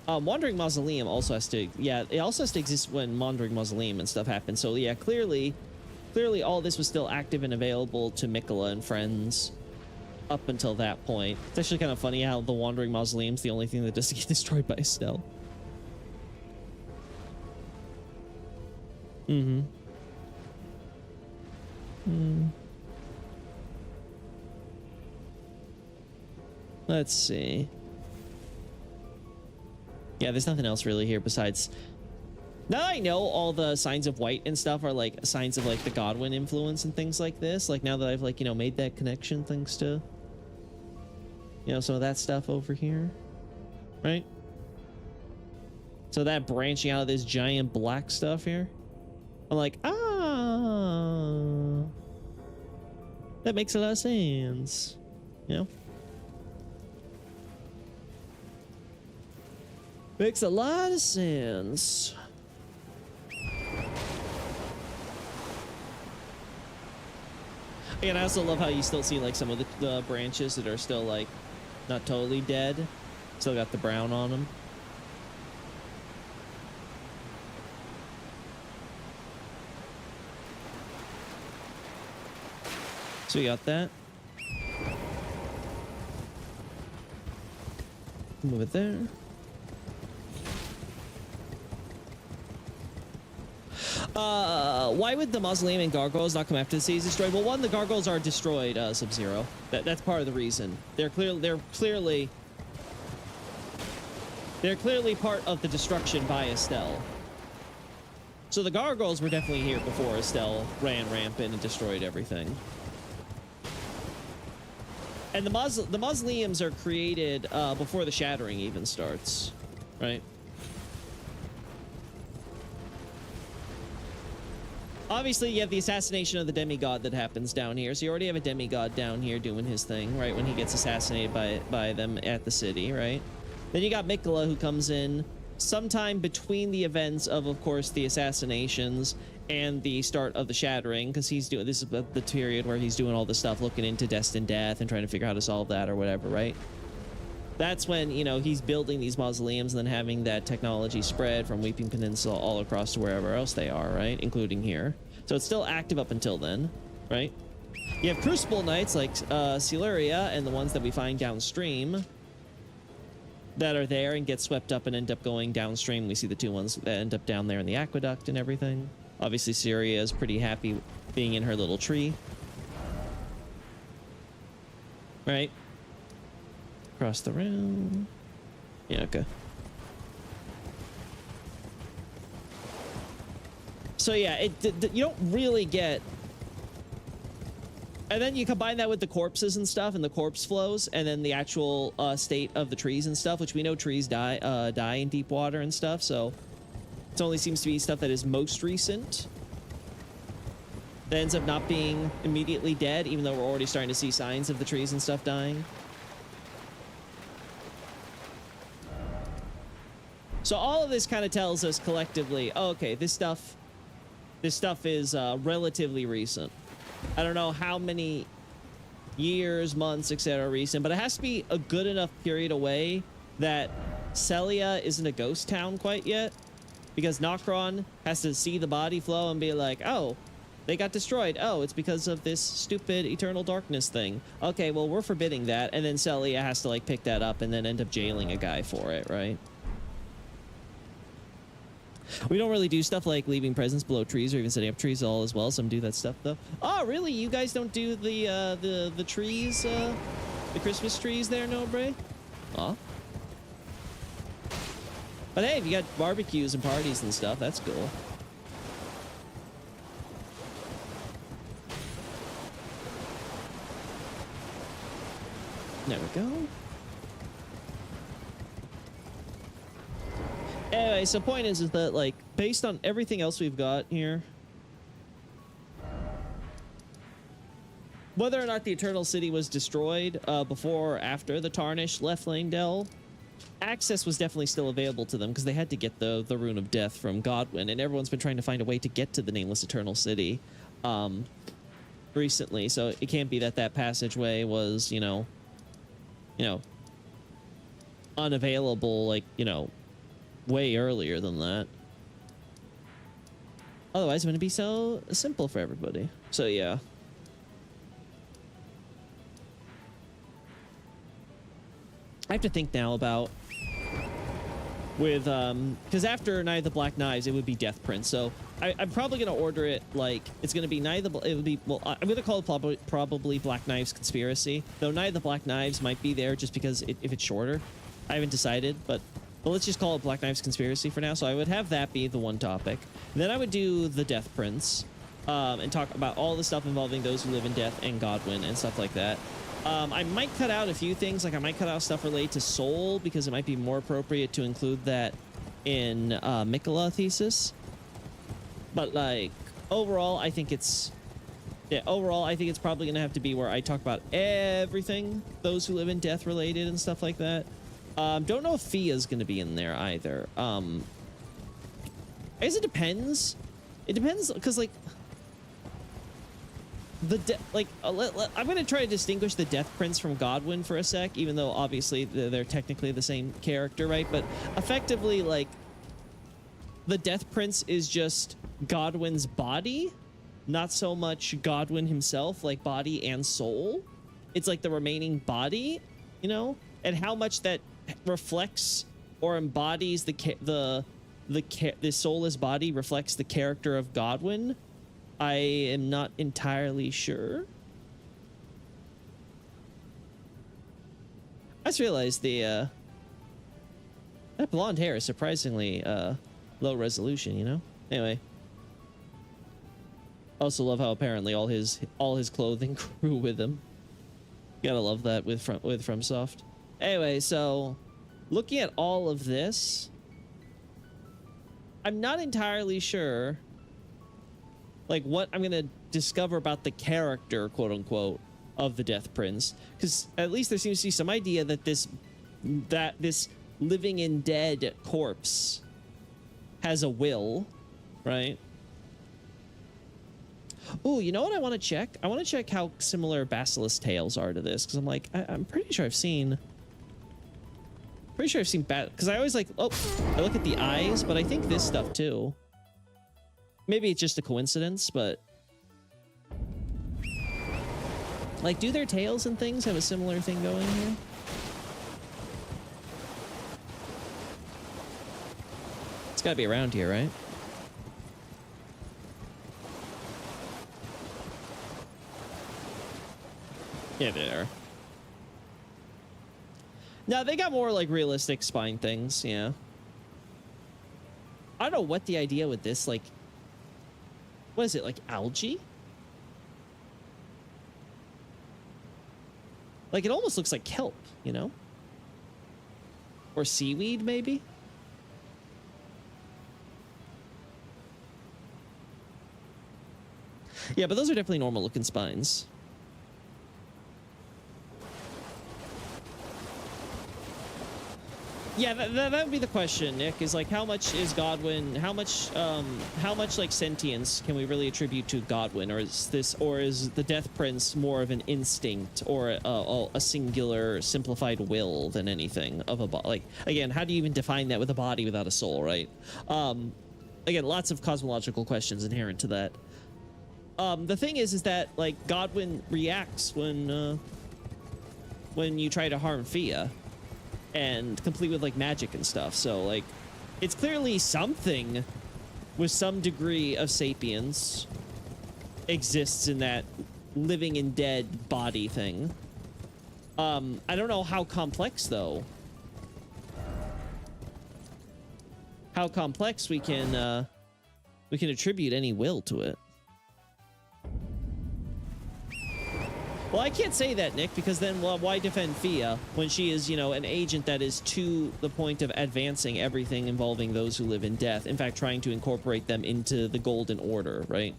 Wandering Mausoleum also has to, yeah, it also has to exist when Wandering Mausoleum and stuff happens. So yeah, clearly all this was still active and available to Mikola and friends up until that point. It's actually kind of funny how the Wandering Mausoleum's the only thing that doesn't get destroyed by Estelle. Let's see. Yeah, there's nothing else really here besides... Now I know all the signs of white and stuff are like signs of like the Godwyn influence and things like this. Like now that I've like, you know, made that connection thanks to, you know, some of that stuff over here, right? So that branching out of this giant black stuff here, I'm like, ah, that makes a lot of sense, you know? Makes a lot of sense. And I also love how you still see like some of the branches that are still like not totally dead. Still got the brown on them. So we got that. Move it there. Why would the mausoleum and gargoyles not come after the city is destroyed? Well, one, the gargoyles are destroyed, Sub-Zero. That's part of the reason. They're clearly part of the destruction by Estelle. So the gargoyles were definitely here before Estelle ran rampant and destroyed everything. And the mausoleums are created before the shattering even starts, right? Obviously, you have the assassination of the demigod that happens down here. So you already have a demigod down here doing his thing, right? When he gets assassinated by them at the city, right? Then you got Mikola, who comes in sometime between the events of course, the assassinations and the start of the shattering, because he's doing this is the period where he's doing all this stuff, looking into destined death and trying to figure out how to solve that or whatever, right? That's when, you know, he's building these mausoleums and then having that technology spread from Weeping Peninsula all across to wherever else they are, right? Including here. So it's still active up until then, right? You have Crucible Knights like Siluria and the ones that we find downstream that are there and get swept up and end up going downstream. We see the two ones that end up down there in the aqueduct and everything. Obviously, Syria is pretty happy being in her little tree. Right? Across the room. Yeah, okay. So yeah, you don't really get... And then you combine that with the corpses and stuff and the corpse flows and then the actual state of the trees and stuff, which we know trees die in deep water and stuff, so it only seems to be stuff that is most recent that ends up not being immediately dead, even though we're already starting to see signs of the trees and stuff dying. So all of this kind of tells us collectively, oh, okay, this stuff is relatively recent. I don't know how many years, months, etc. recent, but it has to be a good enough period away that Celia isn't a ghost town quite yet, because Nokron has to see the body flow and be like, oh, they got destroyed. Oh, it's because of this stupid eternal darkness thing. Okay, well, we're forbidding that, and then Celia has to like pick that up and then end up jailing a guy for it, right? We don't really do stuff like leaving presents below trees or even setting up trees all as well. Some do that stuff though. Oh, really? You guys don't do the trees, the Christmas trees there, no, Bray? Aw. But hey, if you got barbecues and parties and stuff, that's cool. There we go. Anyway, so point is that, like, based on everything else we've got here, whether or not the Eternal City was destroyed before or after the Tarnished left Langdell, access was definitely still available to them because they had to get the Rune of Death from Godwin, and everyone's been trying to find a way to get to the Nameless Eternal City recently, so it can't be that that passageway was, you know, unavailable, like, you know, way earlier than that. Otherwise, it's going to be so simple for everybody. So, yeah. I have to think now about with, because after Night of the Black Knives, it would be Death Prince. So I'm probably going to order it like, it's going to be Night of the, it would be, well, I'm going to call it probably Black Knives Conspiracy. Though Night of the Black Knives might be there just because if it's shorter. I haven't decided, but let's just call it Black Knives Conspiracy for now. So I would have that be the one topic. Then I would do the Death Prince and talk about all the stuff involving those who live in death and Godwin and stuff like that. I might cut out a few things, like I might cut out stuff related to Soul because it might be more appropriate to include that in Mikola thesis. But like overall, I think it's probably gonna have to be where I talk about everything those who live in death related and stuff like that. Don't know if Fia's gonna be in there either. I guess it depends. It depends because like I'm gonna try to distinguish the Death Prince from Godwin for a sec, even though obviously they're technically the same character, right? But effectively, like the Death Prince is just Godwin's body, not so much Godwin himself, like body and soul. It's like the remaining body, you know, and how much that reflects or embodies the soulless body reflects the character of Godwin. I am not entirely sure. I just realized that blonde hair is surprisingly low resolution, you know? Anyway. Also love how apparently all his clothing grew with him. Gotta love that with FromSoft. Anyway, so looking at all of this, I'm not entirely sure like what I'm gonna discover about the character, quote unquote, of the Death Prince, because at least there seems to be some idea that this living and dead corpse has a will, right? Oh, you know what I want to check? I want to check how similar Basilisk tails are to this, because I'm like, I'm pretty sure I've seen because I always like, oh, I look at the eyes, but I think this stuff too. Maybe it's just a coincidence, but like, do their tails and things have a similar thing going here? It's gotta be around here, right? Yeah, they are. No, they got more like realistic spine things, yeah. I don't know what the idea with this, like, what is it, like algae? Like, it almost looks like kelp, you know? Or seaweed, maybe? Yeah, but those are definitely normal looking spines. Yeah, that would be the question, Nick, is like, how much is Godwin, how much like sentience can we really attribute to Godwin, or is the Death Prince more of an instinct or a singular simplified will than anything of a body? Like, again, how do you even define that with a body without a soul, right? Again, lots of cosmological questions inherent to that. The thing is that like Godwin reacts when you try to harm Fia, and complete with like magic and stuff. So like, it's clearly something with some degree of sapience exists in that living and dead body thing. I don't know how complex though. How complex we can attribute any will to it. Well, I can't say that, Nick, because then, well, why defend Fia when she is, you know, an agent that is to the point of advancing everything involving those who live in death. In fact, trying to incorporate them into the Golden Order, right?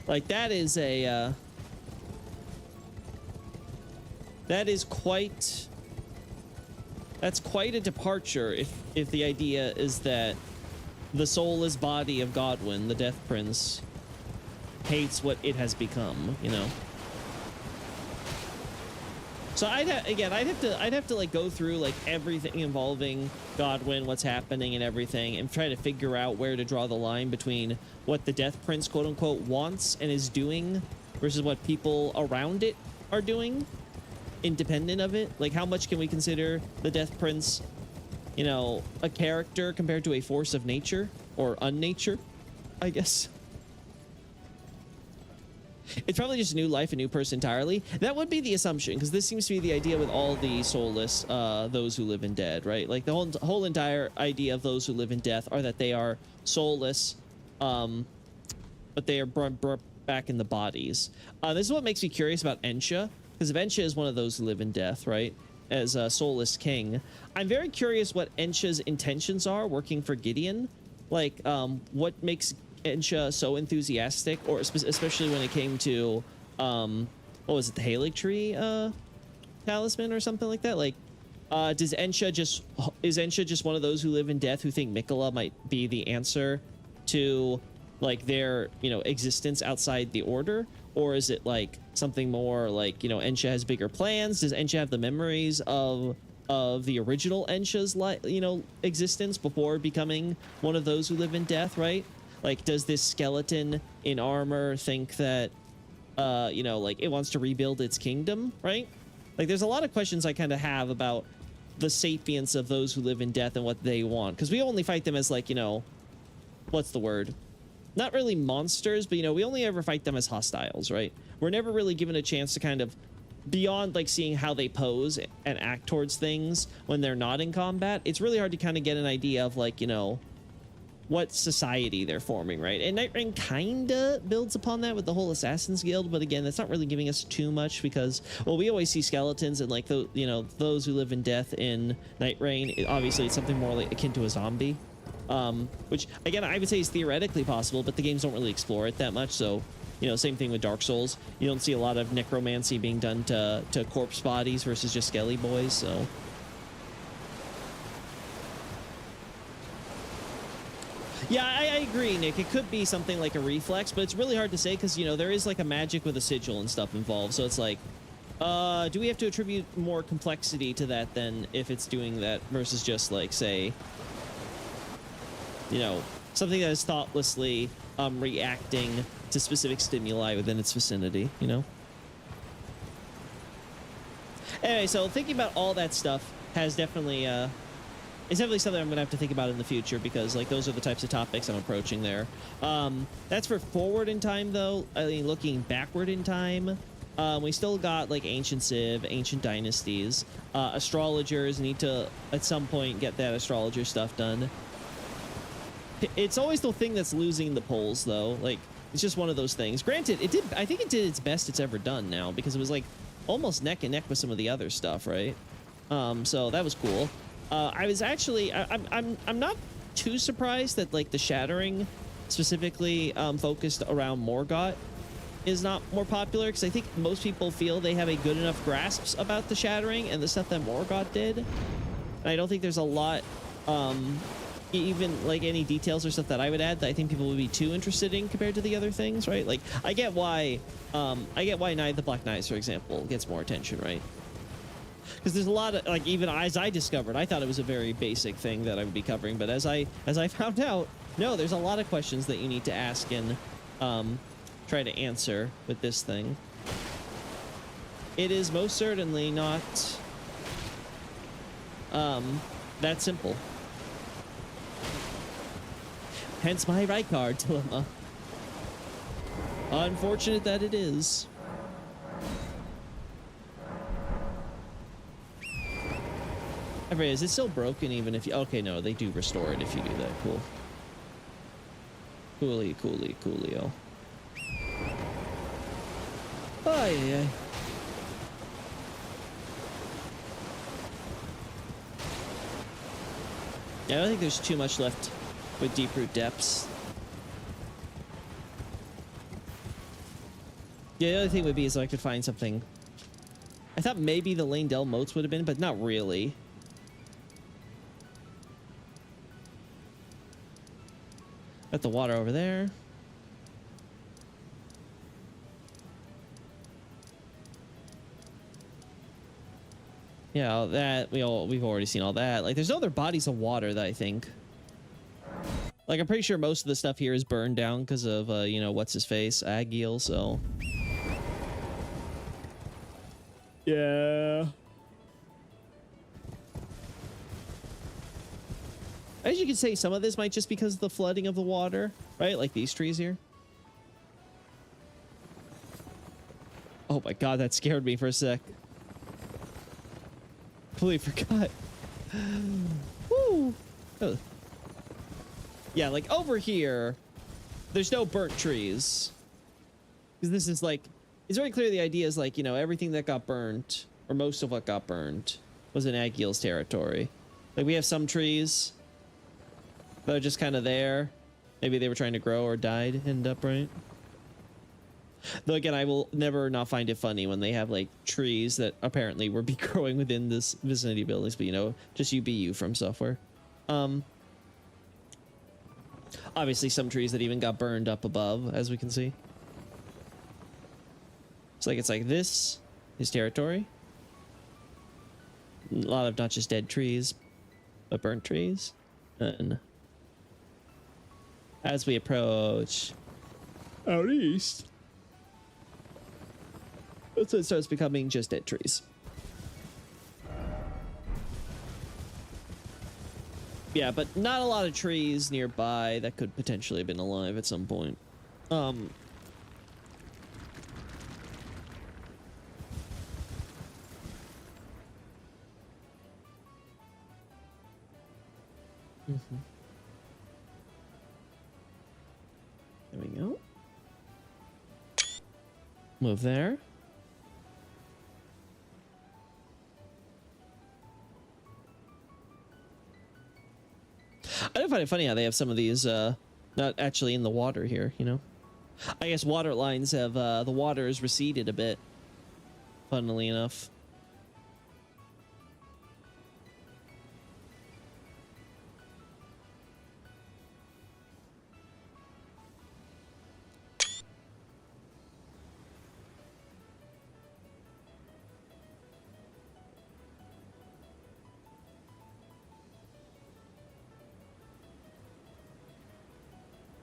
Like, that is a, that's quite a departure if the idea is that the soulless body of Godwin, the Death Prince, hates what it has become, you know. So I'd have to like go through like everything involving Godwin, what's happening and everything, and try to figure out where to draw the line between what the Death Prince, quote unquote, wants and is doing versus what people around it are doing independent of it. Like, how much can we consider the Death Prince, you know, a character compared to a force of nature or unnature, I guess. It's probably just a new life, a new person entirely. That would be the assumption, because this seems to be the idea with all the soulless, those who live in dead, right? Like, the whole entire idea of those who live in death are that they are soulless, but they are brought back in the bodies. This is what makes me curious about Ensha, because if Ensha is one of those who live in death, right, as a soulless king, I'm very curious what Ensha's intentions are working for Gideon. Like, what makes Ensha so enthusiastic, or especially when it came to what was it, the Halig Tree talisman or something like that? Like, is Ensha just one of those who live in death who think Mikola might be the answer to like their, you know, existence outside the order? Or is it like something more like, you know, Ensha has bigger plans? Does Ensha have the memories of of the original Ensha's existence before becoming one of those who live in death, right? Like, does this skeleton in armor think that like it wants to rebuild its kingdom, right? Like, there's a lot of questions I kind of have about the sapience of those who live in death and what they want, because we only fight them as, like, what's the word? Not really monsters, but we only ever fight them as hostiles, right? We're never really given a chance to kind of, beyond like seeing how they pose and act towards things when they're not in combat, it's really hard to kind of get an idea of, like, what society they're forming, right? And Night Rain kinda builds upon that with the whole Assassin's Guild, but again, that's not really giving us too much, because, well, we always see skeletons and, like, those who live in death in Night Rain. Obviously, it's something more like akin to a zombie, which again I would say is theoretically possible, but the games don't really explore it that much. So, same thing with Dark Souls. You don't see a lot of necromancy being done to corpse bodies versus just skelly boys. So. Yeah, I agree, Nick. It could be something like a reflex, but it's really hard to say because, there is like a magic with a sigil and stuff involved. So it's like, do we have to attribute more complexity to that than if it's doing that versus just, like, say, something that is thoughtlessly reacting to specific stimuli within its vicinity, Anyway, so thinking about all that stuff has definitely, it's definitely something I'm gonna have to think about in the future, because, like, those are the types of topics I'm approaching there. That's for forward in time, though. I mean, looking backward in time, we still got, like, ancient Civ, ancient dynasties. Astrologers need to at some point get that astrologer stuff done. It's always the thing that's losing the polls, though. Like, it's just one of those things. Granted, I think it did its best it's ever done now, because it was, like, almost neck and neck with some of the other stuff, right? So that was cool. I was actually, I'm not too surprised that, like, the Shattering, specifically focused around Morgott, is not more popular, because I think most people feel they have a good enough grasps about the Shattering and the stuff that Morgott did. And I don't think there's a lot, even, like, any details or stuff that I would add that I think people would be too interested in compared to the other things, right? Like, I get why Night of the Black Knights, for example, gets more attention, right? Because there's a lot of, like, even as I discovered, I thought it was a very basic thing that I would be covering, but as I found out, no, there's a lot of questions that you need to ask and try to answer with this thing. It is most certainly not that simple. Hence my right card dilemma. Unfortunate that it is. Is it still broken even if you... Okay, no, they do restore it if you do that. Cool. Coolio. Oh, yeah. Yeah, I don't think there's too much left with Deep Root Depths. Yeah, the other thing would be is I could find something. I thought maybe the Lane Dell moats would have been, but not really. Got the water over there. Yeah, all that we've already seen all that. Like, there's other bodies of water that I think. Like, I'm pretty sure most of the stuff here is burned down because of what's his face, Agiel. So. Yeah. As you can say, some of this might just because of the flooding of the water, right? Like these trees here. Oh my god, that scared me for a sec. Completely forgot. Woo! Oh. Yeah, like over here, there's no burnt trees. Because this is like, it's very clear the idea is like, everything that got burnt, or most of what got burned, was in Agiel's territory. Like, we have some trees that are just kind of there. Maybe they were trying to grow or died, end up, right? Though again, I will never not find it funny when they have like trees that apparently were be growing within this vicinity of buildings, but just you be you from software. Obviously some trees that even got burned up above, as we can see. It's like this, his territory. A lot of not just dead trees, but burnt trees. And as we approach out east, that's when it starts becoming just dead trees. Yeah, but not a lot of trees nearby that could potentially have been alive at some point. Mhm. There we go. Move there. I do find it funny how they have some of these not actually in the water here, you know? I guess water lines have the water has receded a bit, funnily enough.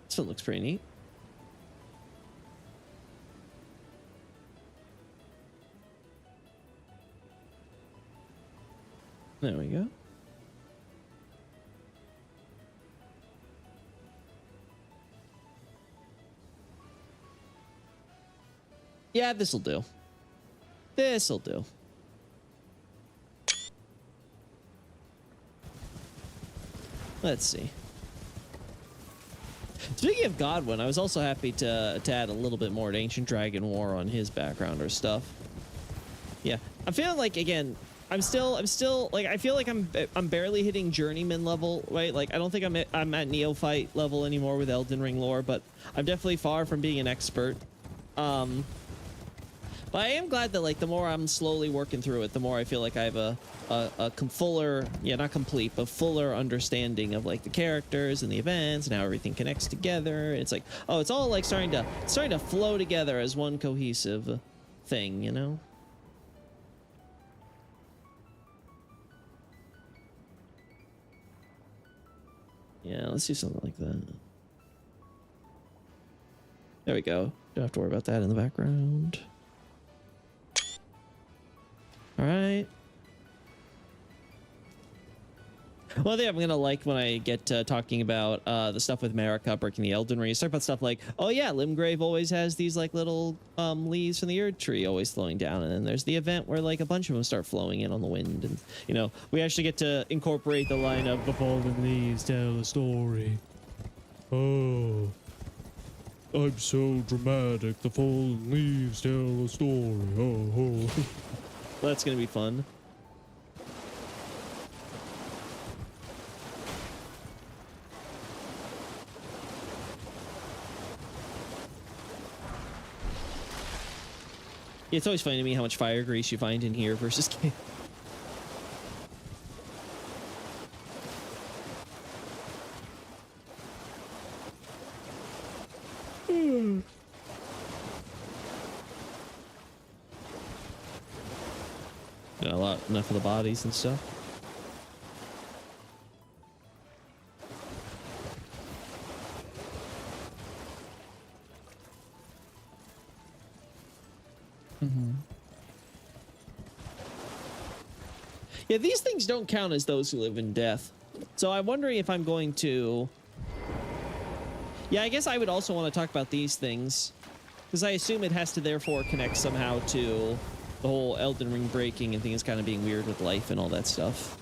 This one looks pretty neat. There we go. Yeah, this'll do. This'll do. Let's see. Speaking of Godwin, I was also happy to add a little bit more to Ancient Dragon War on his background or stuff. Yeah, I'm feeling like, again, I'm still like, I feel like I'm barely hitting journeyman level, right? Like, I don't think I'm at neophyte level anymore with Elden Ring lore, but I'm definitely far from being an expert. But I am glad that, like, the more I'm slowly working through it, the more I feel like I have a fuller, yeah, not complete, but fuller understanding of, like, the characters and the events and how everything connects together. It's like, oh, it's all like starting to flow together as one cohesive thing, you know? Yeah, let's do something like that. There we go. Don't have to worry about that in the background. All right. One thing I'm gonna like when I get talking about the stuff with Marika breaking the Elden Ring, talk about stuff like, oh yeah, Limgrave always has these like little leaves from the Erd tree always flowing down, and then there's the event where like a bunch of them start flowing in on the wind, and you know, we actually get to incorporate the line of the fallen leaves tell a story. Oh, I'm so dramatic. The fallen leaves tell a story. Oh, oh. Well, that's gonna be fun. It's always funny to me how much fire grease you find in here versus game. Got enough of the bodies and stuff. Yeah, these things don't count as those who live in death. So I'm wondering if I'm going to... Yeah, I guess I would also want to talk about these things, because I assume it has to therefore connect somehow to the whole Elden Ring breaking and things kind of being weird with life and all that stuff.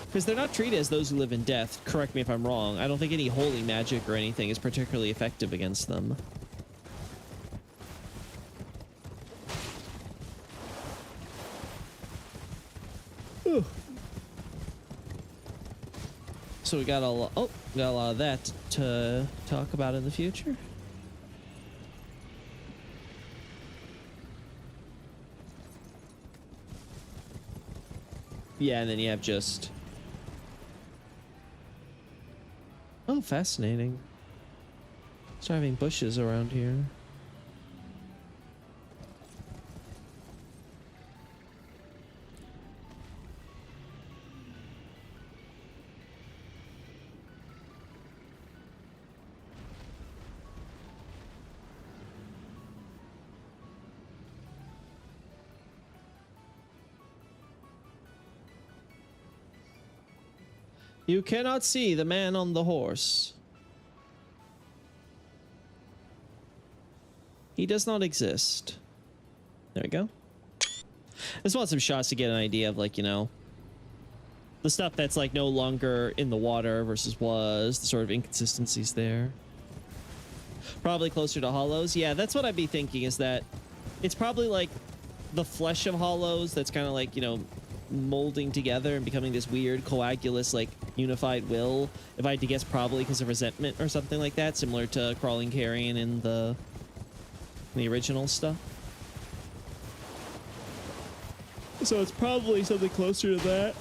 Because they're not treated as those who live in death. Correct me if I'm wrong. I don't think any holy magic or anything is particularly effective against them. Whew. So we got a lot of that to talk about in the future. Yeah, and then you have just... Oh, fascinating. Start having bushes around here. You cannot see the man on the horse. He does not exist. There we go. I just want some shots to get an idea of, like, you know, the stuff that's like no longer in the water versus was, the sort of inconsistencies there. Probably closer to hollows. Yeah, that's what I'd be thinking, is that it's probably like the flesh of hollows that's kind of like, you know, molding together and becoming this weird coagulous, like, unified will. If I had to guess, probably because of resentment or something like that, similar to Crawling Carrion in the original stuff. So it's probably something closer to that.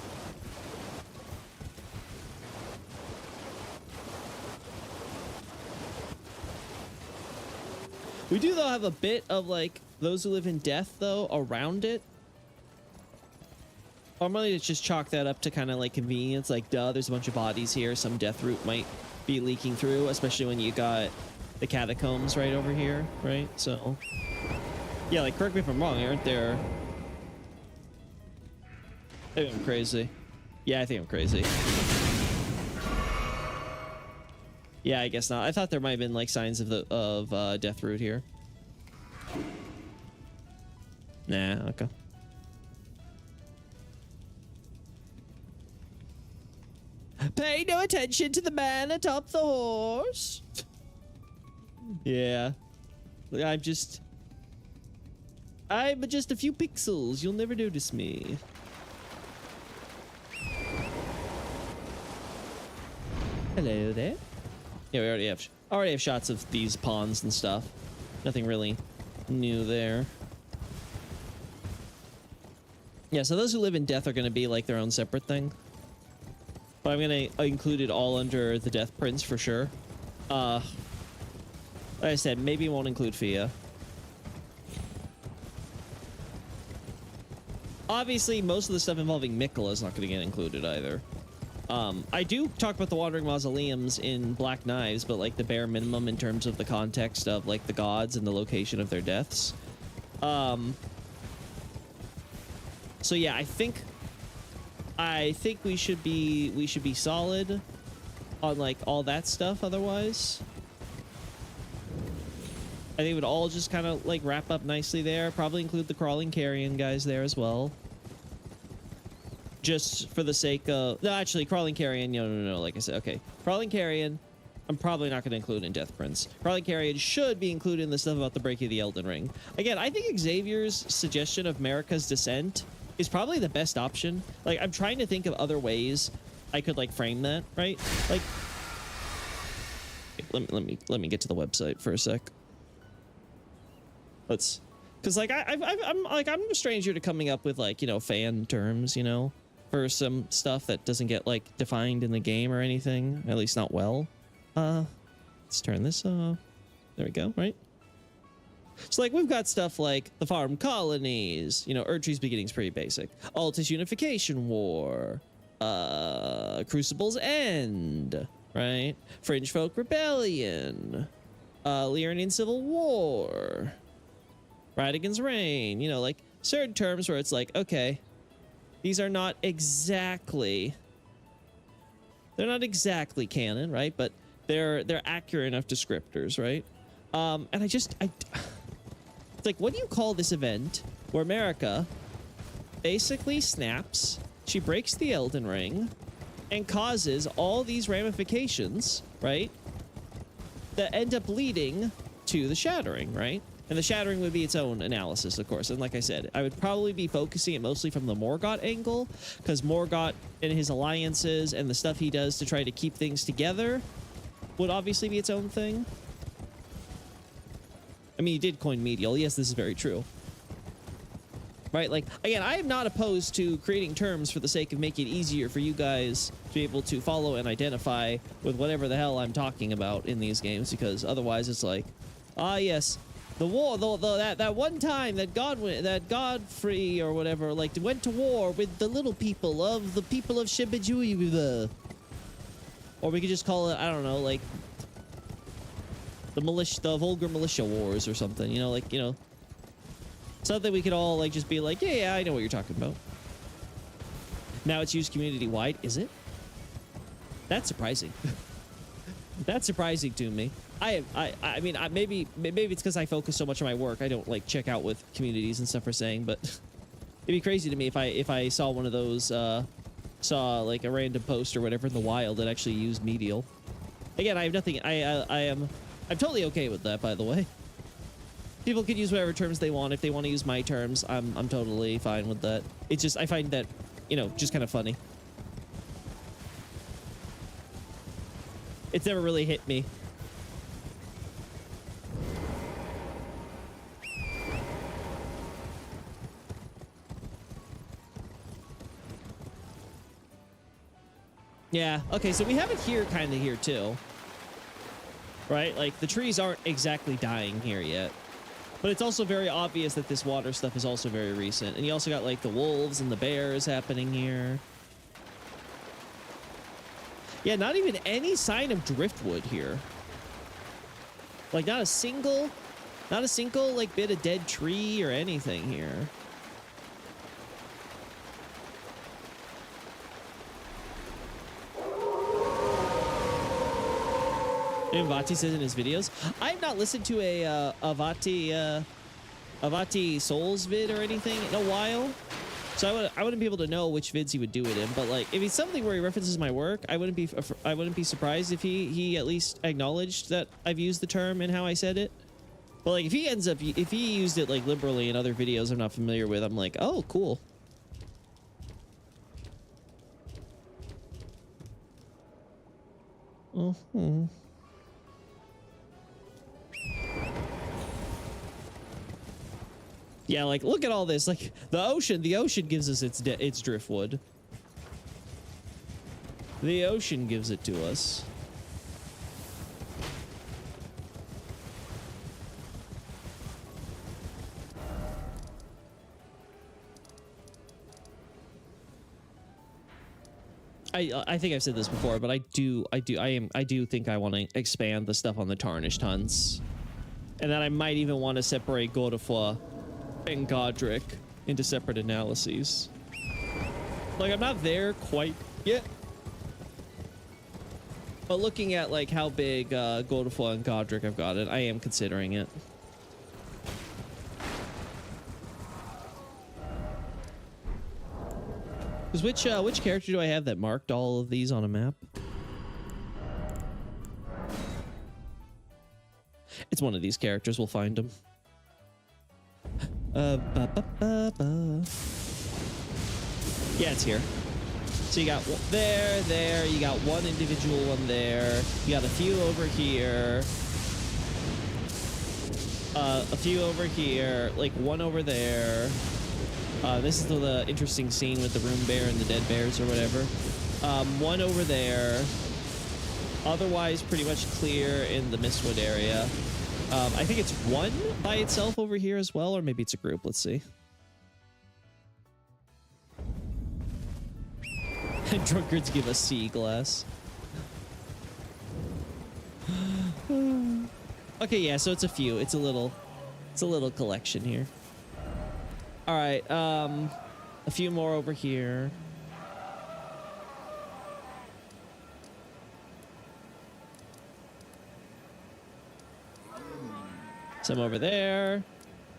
We do, though, have a bit of, like, those who live in death, though, around it. I'm really just chalk that up to kind of, like, convenience. Like, duh, there's a bunch of bodies here. Some death root might be leaking through, especially when you got the catacombs right over here, right? So, yeah, like, correct me if I'm wrong, aren't there... I think I'm crazy. Yeah, I think I'm crazy. Yeah, I guess not. I thought there might have been like signs of the death root here. Nah, okay. Pay no attention to the man atop the horse. Yeah. I'm just a few pixels. You'll never notice me. Hello there. Yeah, we already have shots of these ponds and stuff. Nothing really new there. Yeah, so those who live in death are going to be like their own separate thing. But I'm going to include it all under the Death Prince for sure. Like I said, maybe won't include Fia. Obviously, most of the stuff involving Mikkel is not going to get included either. I do talk about the Wandering Mausoleums in Black Knives, but like the bare minimum in terms of the context of like the gods and the location of their deaths. So yeah, I think we should be solid on like all that stuff. Otherwise, I think it would all just kind of like wrap up nicely there. Probably include the Crawling Carrion guys there as well. Just for the sake of... No, actually, Crawling Carrion... No. Like I said, okay. Crawling Carrion, I'm probably not going to include in Death Prince. Crawling Carrion should be included in the stuff about the breaking of the Elden Ring. Again, I think Xavier's suggestion of Marika's Descent is probably the best option. Like, I'm trying to think of other ways I could, like, frame that, right? Like... Let me get to the website for a sec. Let's... Because, like, I'm a stranger to coming up with, like, you know, fan terms, you know? For some stuff that doesn't get like defined in the game or anything, at least not well. Let's turn this off. There we go, right? So like we've got stuff like the farm colonies, you know, Erdtree's Beginning's pretty basic. Altus Unification War, Crucible's End, right? Fringe Folk Rebellion, Liurnian Civil War, Radigan's Reign, you know, like certain terms where it's like, okay, these are not exactly... They're not exactly canon, right? But they're accurate enough descriptors, right? And it's like, what do you call this event where Marika basically snaps, she breaks the Elden Ring, and causes all these ramifications, right? That end up leading to the Shattering, right? And the Shattering would be its own analysis, of course. And like I said, I would probably be focusing it mostly from the Morgott angle, because Morgott and his alliances and the stuff he does to try to keep things together would obviously be its own thing. I mean, he did coin medial. Yes, this is very true. Right? Like, again, I am not opposed to creating terms for the sake of making it easier for you guys to be able to follow and identify with whatever the hell I'm talking about in these games, because otherwise it's like, ah, yes, the war, that one time that Godfrey or whatever, like, went to war with the little people of Shibuya. Or we could just call it, I don't know, like, the vulgar militia wars or something, you know, like, you know, something we could all, like, just be like, yeah, I know what you're talking about. Now it's used community-wide, is it? That's surprising. That's surprising to me. I mean, maybe it's because I focus so much on my work. I don't like check out what communities and stuff are saying, but it'd be crazy to me if I saw one of those, saw like a random post or whatever in the wild that actually used medial. Again, I have nothing. I'm totally okay with that, by the way. People can use whatever terms they want. If they want to use my terms, I'm totally fine with that. It's just I find that, you know, just kind of funny. It's never really hit me. Yeah, okay, so we have it here, kind of here, too. Right? Like, the trees aren't exactly dying here yet. But it's also very obvious that this water stuff is also very recent. And you also got, like, the wolves and the bears happening here. Yeah, not even any sign of driftwood here. Like, not a single, like, bit of dead tree or anything here. And Vati says in his videos, I've not listened to a Vati Souls vid or anything in a while, so I wouldn't be able to know which vids he would do it in. But like, if it's something where he references my work, I wouldn't be surprised if he at least acknowledged that I've used the term and how I said it. But like, if he used it like liberally in other videos I'm not familiar with, I'm like, oh, cool. Oh. Yeah, like, look at all this. Like, the ocean gives us its driftwood. The ocean gives it to us. I think I've said this before, but I do think I want to expand the stuff on the Tarnished Hunts. And then I might even want to separate Godefroy and Godric into separate analyses. Like, I'm not there quite yet, but looking at like how big Godefroy and Godric have got it, I am considering it. Because which character do I have that marked all of these on a map? It's one of these characters. We'll find them. Yeah, it's here. So you got there, you got one individual one there, you got a few over here, a few over here, like one over there. This is the interesting scene with the room bear and the dead bears or whatever. One over there. Otherwise, pretty much clear in the Mistwood area. I think it's one by itself over here as well, or maybe it's a group. Let's see. Drunkards give us sea glass. Okay, yeah, so it's a few. It's a little collection here. All right, a few more over here. Some over there.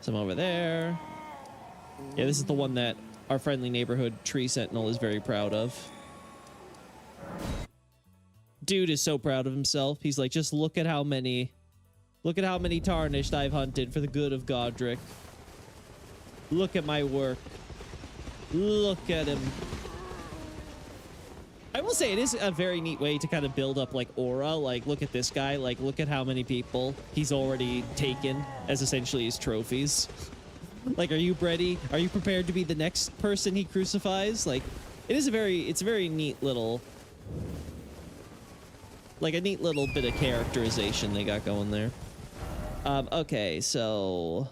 Some over there. Yeah, this is the one that our friendly neighborhood tree sentinel is very proud of. Dude is so proud of himself. He's like, just look at how many tarnished I've hunted for the good of Godric. Look at my work. Look at him. I will say it is a very neat way to kind of build up like aura. Like, look at this guy. Like, look at how many people he's already taken as essentially his trophies. Like, are you ready? Are you prepared to be the next person he crucifies? Like, it's a very neat little, like a neat little bit of characterization they got going there. Okay, so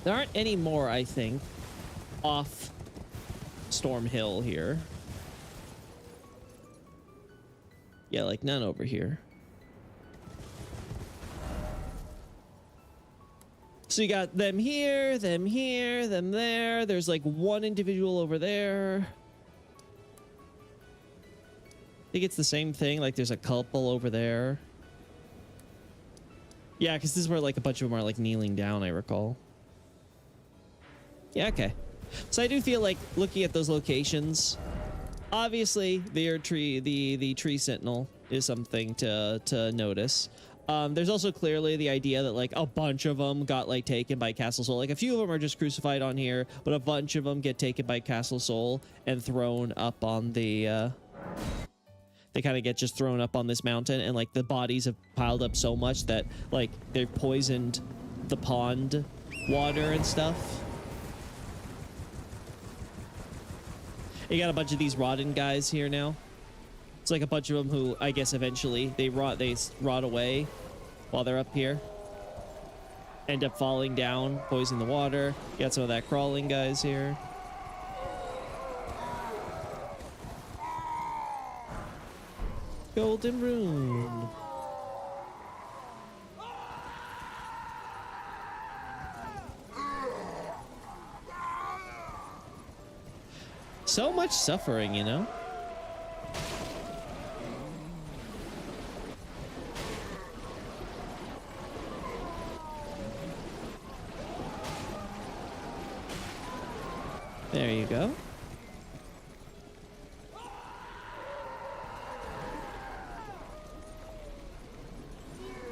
there aren't any more, I think, off Storm Hill here. Yeah, like none over here. So you got them here, them here, them there. There's like one individual over there. think it's the same thing. Like there's a couple over there. Yeah, because this is where like a bunch of them are like kneeling down, I recall. Yeah, okay. So I do feel like looking at those locations, obviously the tree sentinel is something to notice. There's also clearly the idea that like a bunch of them got like taken by Castle Soul. Like a few of them are just crucified on here, but a bunch of them get taken by Castle Soul and thrown up on the they kind of get just thrown up on this mountain, and like the bodies have piled up so much that like they've poisoned the pond water and stuff. You got a bunch of these rotten guys here now. It's like a bunch of them who I guess eventually they rot away while they're up here. End up falling down, poisoning the water. You got some of that crawling guys here. Golden rune. So much suffering, you know? There you go.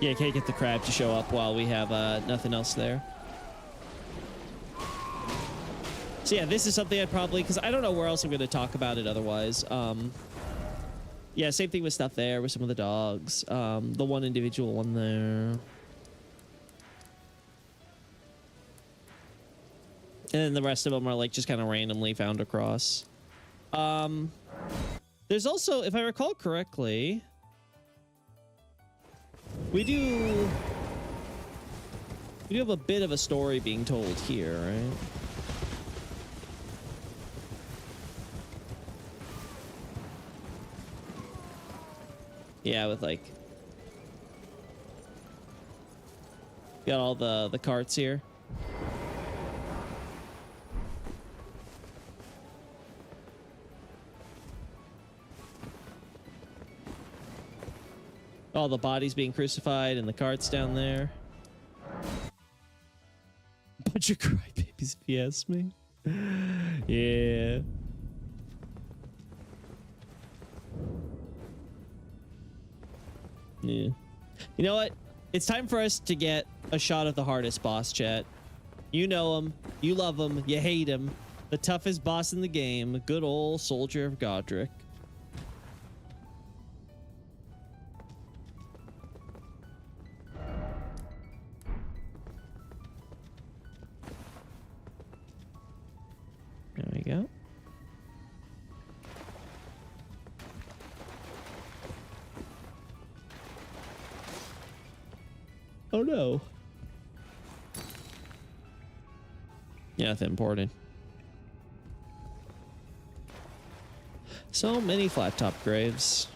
Yeah, can't get the crab to show up while we have nothing else there. So yeah, this is something I'd probably, because I don't know where else I'm going to talk about it otherwise. Yeah, same thing with stuff there with some of the dogs. The one individual one there. And then the rest of them are like just kind of randomly found across. There's also, if I recall correctly, we do have a bit of a story being told here, right? Yeah, with like got all the carts here. All the bodies being crucified and the carts down there. Bunch of crybabies, if you ask me. Yeah. Yeah. You know what? It's time for us to get a shot of the hardest boss, chat. You know him. You love him. You hate him. The toughest boss in the game. Good old Soldier of Godric. There we go. Oh no. Yeah, nothing important. So many flat top graves.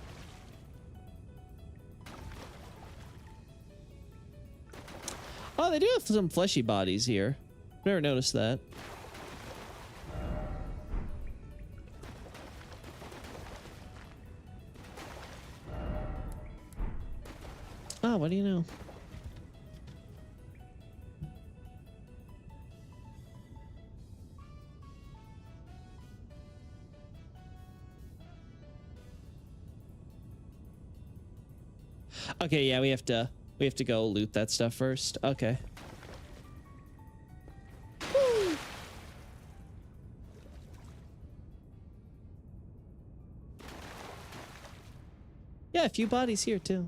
Oh, they do have some fleshy bodies here. Never noticed that. Oh, what do you know? Okay, yeah, we have to go loot that stuff first. Okay. Woo. Yeah, a few bodies here too.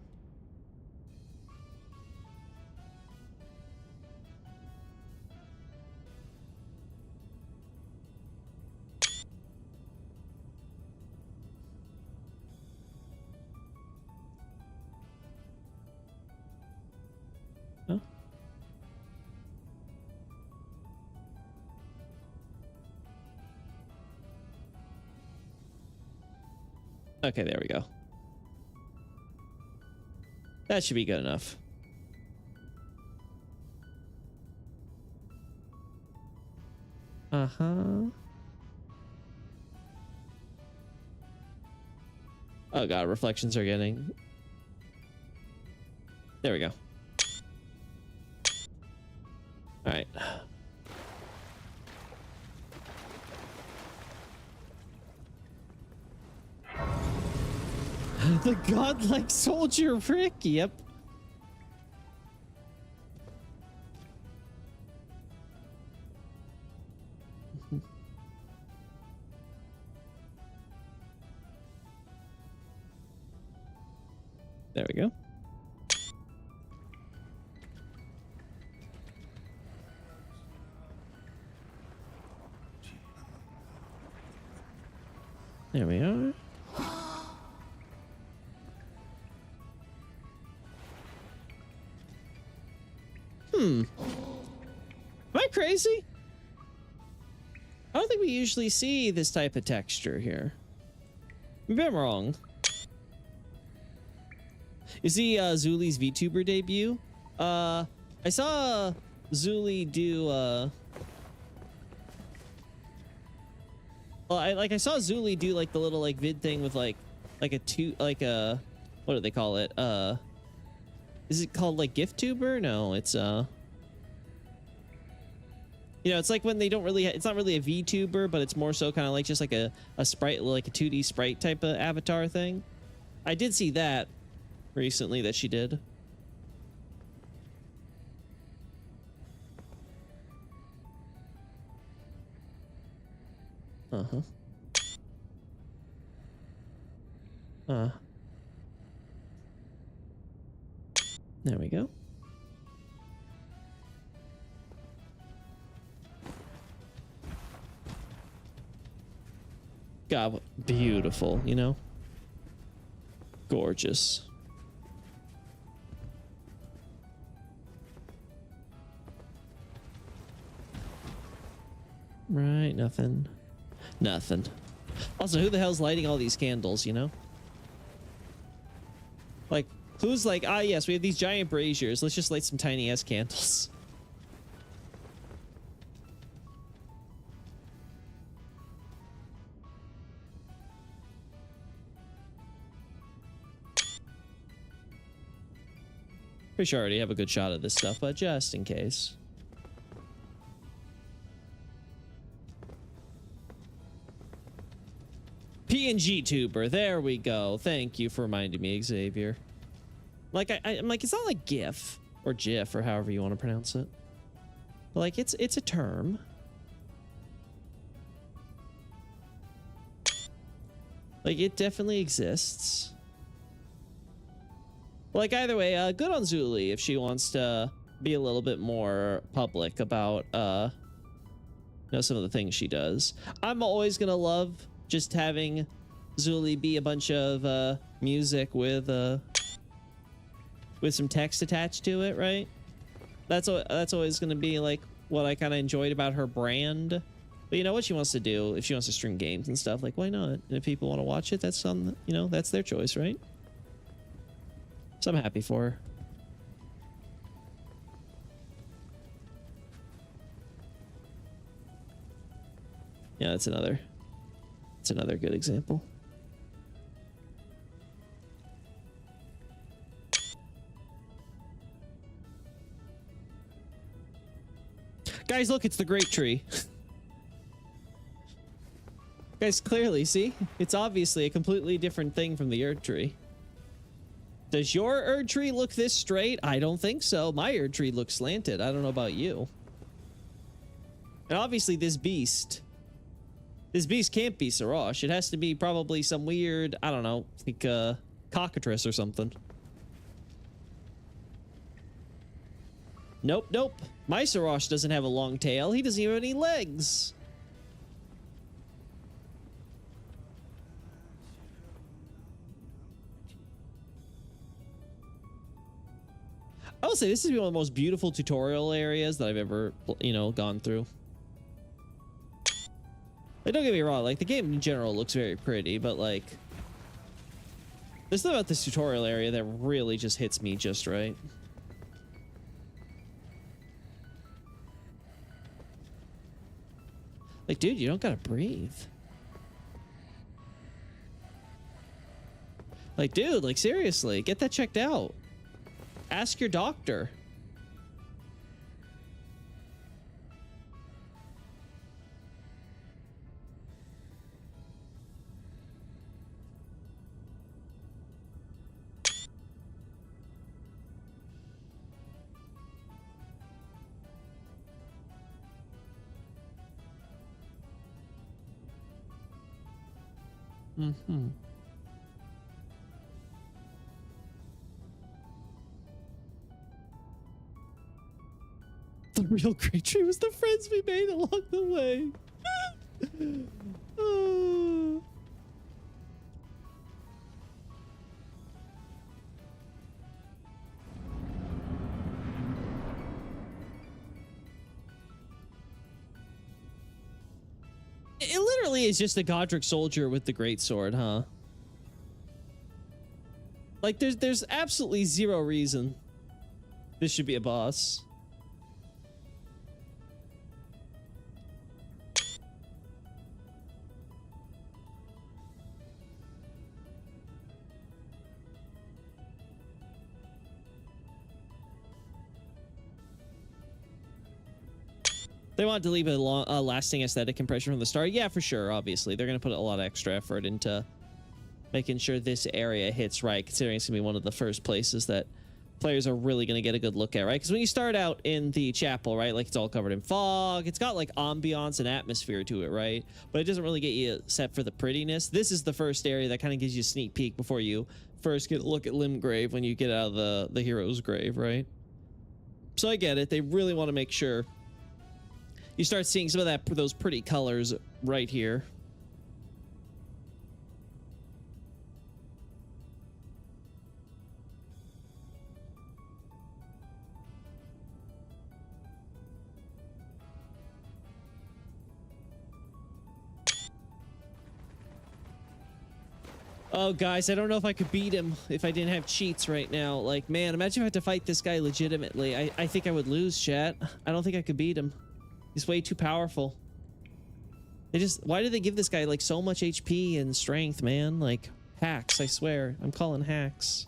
Huh? Okay, there we go. That should be good enough. Uh-huh. Oh god, reflections are getting... There we go. All right. The godlike soldier Rick. Yep. There we go. There we are. Am I crazy? I don't think we usually see this type of texture here. Maybe I'm wrong. You see Zuli's VTuber debut? I saw Zuli do well, I saw Zuli do like the little like vid thing with like a what do they call it? Is it called like GiftTuber? No, it's you know, it's like when they don't really it's not really a VTuber, but it's more so kind of like just like a sprite, like a 2D sprite type of avatar thing. I did see that recently that she did. Uh-huh. There we go. God, beautiful, you know? Gorgeous. Right, nothing. Nothing. Also, who the hell's lighting all these candles, you know? Like, who's like, ah, yes, we have these giant braziers. Let's just light some tiny ass candles. Pretty sure I already have a good shot of this stuff, but just in case. PNG tuber, there we go. Thank you for reminding me, Xavier. Like I'm like, it's not like GIF or GIF or however you want to pronounce it. But like it's a term. Like it definitely exists. Like either way, good on Zuli if she wants to be a little bit more public about you know, some of the things she does. I'm always gonna love just having Zuli be a bunch of music with some text attached to it, right? That's always going to be like what I kind of enjoyed about her brand. But you know what she wants to do, if she wants to stream games and stuff, like why not? And if people want to watch it, that's on, you know, that's their choice, right? So I'm happy for her. Yeah, that's another good example. Guys, look, it's the grape tree. Guys, clearly, see? It's obviously a completely different thing from the Erd tree. Does your Erd tree look this straight? I don't think so. My Erd tree looks slanted. I don't know about you. And obviously this beast can't be Sarash. It has to be probably some weird, I don't know, like a cockatrice or something. Nope, nope. My Sarash doesn't have a long tail. He doesn't even have any legs. I will say this is one of the most beautiful tutorial areas that I've ever, you know, gone through. Like, don't get me wrong, like the game in general looks very pretty, but like there's something about this tutorial area that really just hits me just right. Like, dude, you don't gotta breathe. Like, dude, like, seriously, get that checked out. Ask your doctor. Mm-hmm. The real great tree was the friends we made along the way. Oh. It literally is just a Godric soldier with the great sword, huh? Like, there's absolutely zero reason this should be a boss. They want to leave a lasting aesthetic impression from the start. Yeah, for sure. Obviously, they're going to put a lot of extra effort into making sure this area hits right, considering it's going to be one of the first places that players are really going to get a good look at, right? Because when you start out in the chapel, right, like it's all covered in fog. It's got like ambiance and atmosphere to it, right? But it doesn't really get you set for the prettiness. This is the first area that kind of gives you a sneak peek before you first get a look at Limgrave when you get out of the hero's grave, right? So I get it. They really want to make sure you start seeing some of those pretty colors right here. Oh, guys, I don't know if I could beat him if I didn't have cheats right now. Like, man, imagine if I had to fight this guy legitimately. I think I would lose, chat. I don't think I could beat him. He's way too powerful. Why did they give this guy like so much HP and strength, man? Like, hacks, I swear. I'm calling hacks.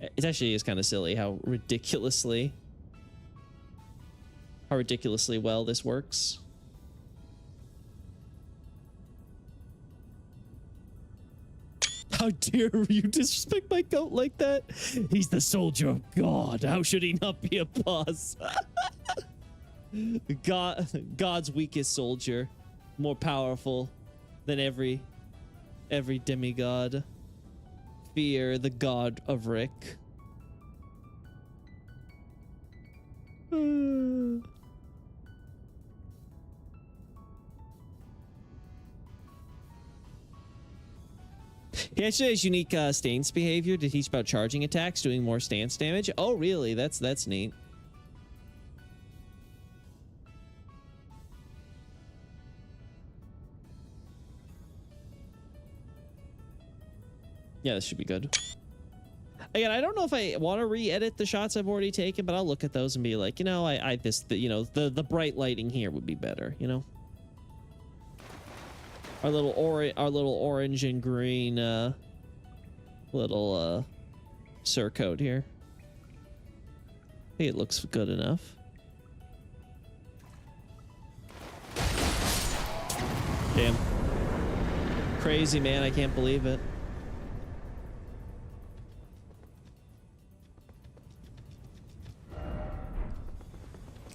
It actually is kind of silly how ridiculously well this works. How dare you disrespect my goat like that? He's the soldier of God. How should he not be a boss? God's weakest soldier, more powerful than every demigod. Fear the god of Rick. He actually has unique stance behavior to teach about charging attacks, doing more stance damage. Oh, really? That's neat. Yeah, this should be good. Again, I don't know if I want to re-edit the shots I've already taken, but I'll look at those and be like, you know, the bright lighting here would be better, you know. Our little orange and green little surcoat here. I think it looks good enough. Damn. Crazy, man. I can't believe it.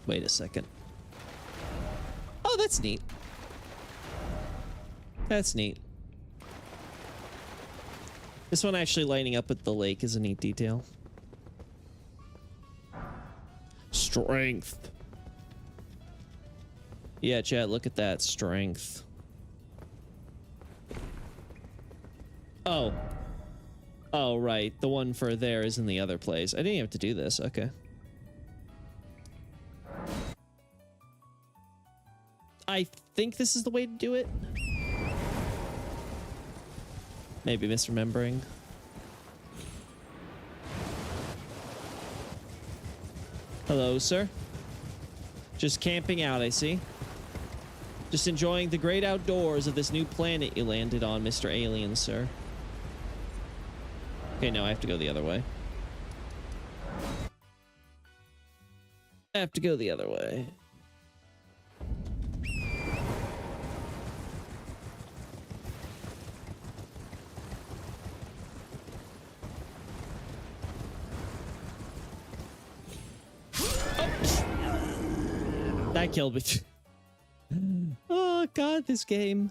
Wait a second. Oh, that's neat. That's neat. This one actually lining up with the lake is a neat detail. Strength. Yeah, chat, look at that. Strength. Oh. Oh, right. The one for there is in the other place. I didn't even have to do this. Okay. I think this is the way to do it. Maybe misremembering. Hello, sir. Just camping out, I see. Just enjoying the great outdoors of this new planet you landed on, Mr. Alien, sir. Okay, no, I have to go the other way. I have to go the other way. Oh. That killed me. Oh god, this game.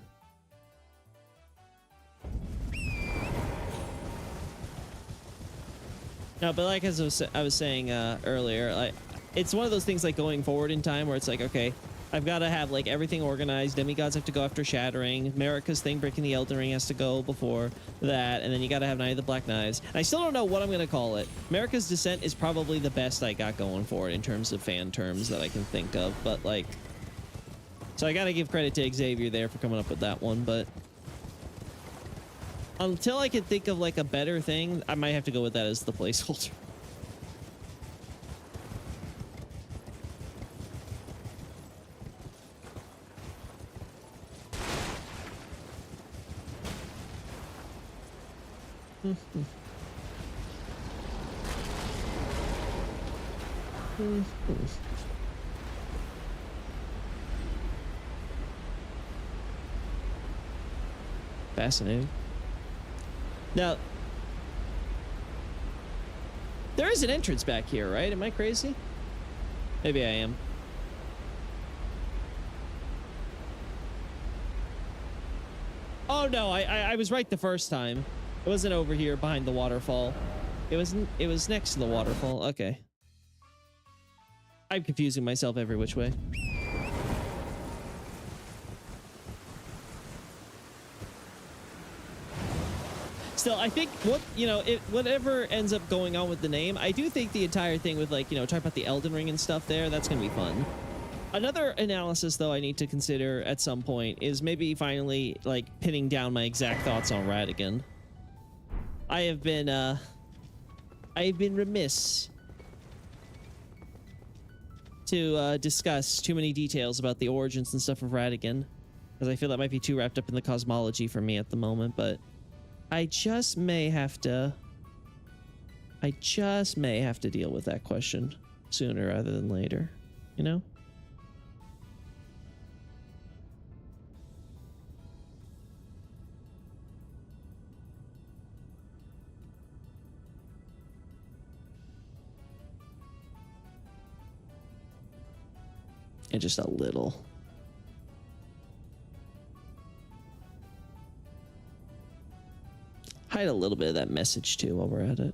No, but like as I was saying earlier, like it's one of those things like going forward in time where it's like, okay, I've got to have like everything organized. Demigods have to go after Shattering. America's thing, Breaking the Elden Ring, has to go before that, and then you got to have Night of the Black Knives. And I still don't know what I'm gonna call it. America's Descent is probably the best I got going for it in terms of fan terms that I can think of, but like. So I gotta give credit to Xavier there for coming up with that one, but until I can think of like a better thing, I might have to go with that as the placeholder. Fascinating. Now, there is an entrance back here, right? Am I crazy? Maybe I am. Oh no, I was right the first time. It wasn't over here behind the waterfall. It was next to the waterfall. Okay. I'm confusing myself every which way. Still, I think whatever ends up going on with the name, I do think the entire thing with like, talk about the Elden Ring and stuff there, that's going to be fun. Another analysis though I need to consider at some point is maybe finally like pinning down my exact thoughts on Radigan. I have been remiss to discuss too many details about the origins and stuff of Radigan, because I feel that might be too wrapped up in the cosmology for me at the moment, but I just may have to deal with that question sooner rather than later, you know? And just a little. Hide a little bit of that message too while we're at it.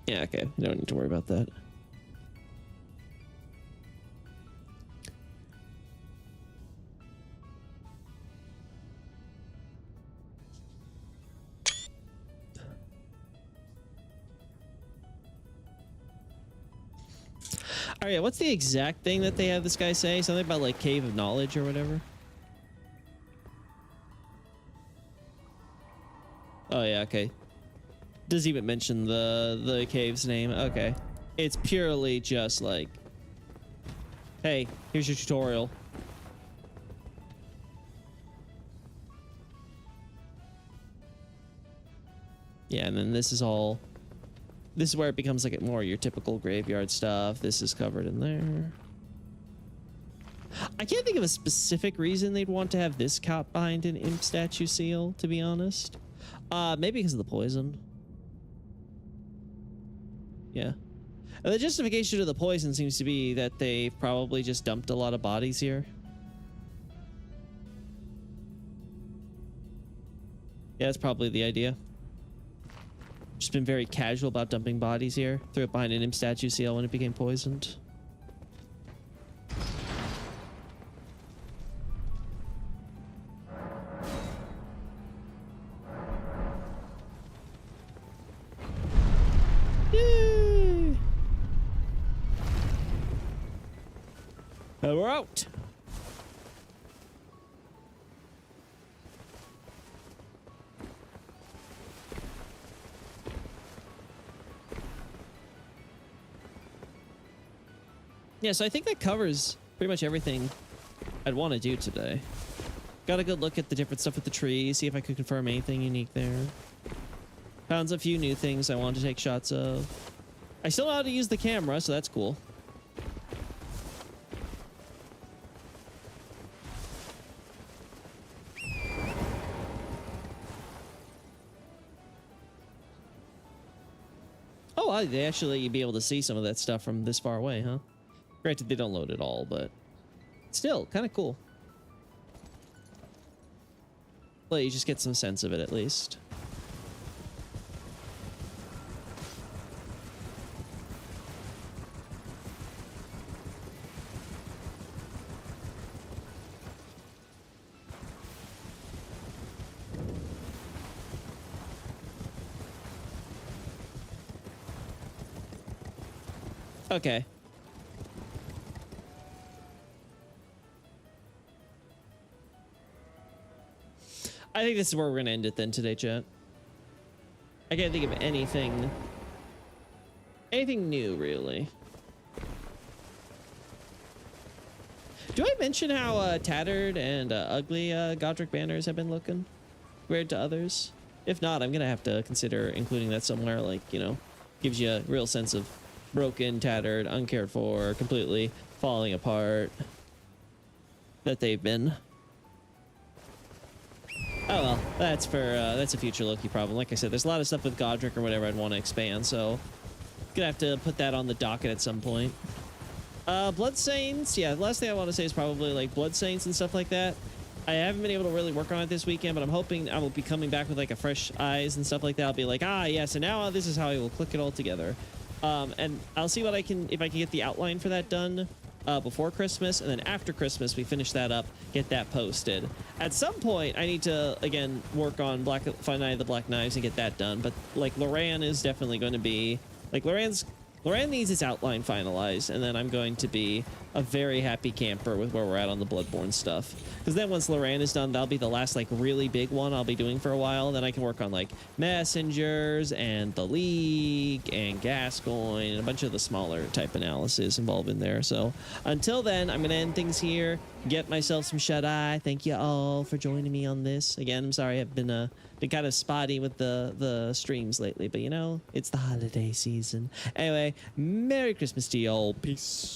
Yeah, okay. You don't need to worry about that. Oh yeah, what's the exact thing that they have this guy say? Something about like Cave of Knowledge or whatever? Oh yeah, okay. Doesn't even mention the cave's name. Okay. It's purely just like, hey, here's your tutorial. Yeah, and then this is where it becomes like more your typical graveyard stuff. This is covered in there. I can't think of a specific reason they'd want to have this cop behind an imp statue seal, to be honest. Maybe because of the poison. Yeah. And the justification of the poison seems to be that they've probably just dumped a lot of bodies here. Yeah, that's probably the idea. Just been very casual about dumping bodies here. Threw it behind an imp statue seal when it became poisoned. Yay! And we're out. Yeah, so I think that covers pretty much everything I'd want to do today. Got a good look at the different stuff with the trees, see if I could confirm anything unique there. Found a few new things I wanted to take shots of. I still know how to use the camera, so that's cool. Oh, they actually be able to see some of that stuff from this far away, huh? Granted, they don't load it all, but still, kind of cool. Well, you just get some sense of it at least. Okay. I think this is where we're going to end it then today, chat. I can't think of anything new, really. Do I mention how tattered and ugly Godric banners have been looking compared to others? If not, I'm going to have to consider including that somewhere, like, you know, gives you a real sense of broken, tattered, uncared for, completely falling apart that they've been. Oh well, that's a future Loki problem. Like I said, there's a lot of stuff with Godric or whatever I'd want to expand, so gonna have to put that on the docket at some point. Bloodstains, yeah, the last thing I want to say is probably like Bloodstains and stuff like that. I haven't been able to really work on it this weekend, but I'm hoping I will be coming back with like a fresh eyes and stuff like that. I'll be like, ah, yes, and now this is how I will click it all together. And I'll see what if I can get the outline for that done before Christmas, and then after Christmas we finish that up, get that posted. At some point I need to again work on Final Night of the Black Knives and get that done, but like Loran is definitely going to be like Loran needs its outline finalized, and then I'm going to be a very happy camper with where we're at on the Bloodborne stuff. Because then once Loran is done, that'll be the last like really big one I'll be doing for a while. Then I can work on like Messengers and the League and Gascoigne and a bunch of the smaller type analysis involved in there. So until then, I'm going to end things here, get myself some shut-eye. Thank you all for joining me on this. Again, I'm sorry I've been kind of spotty with the streams lately, but you know, it's the holiday season. Anyway, Merry Christmas to y'all. Peace.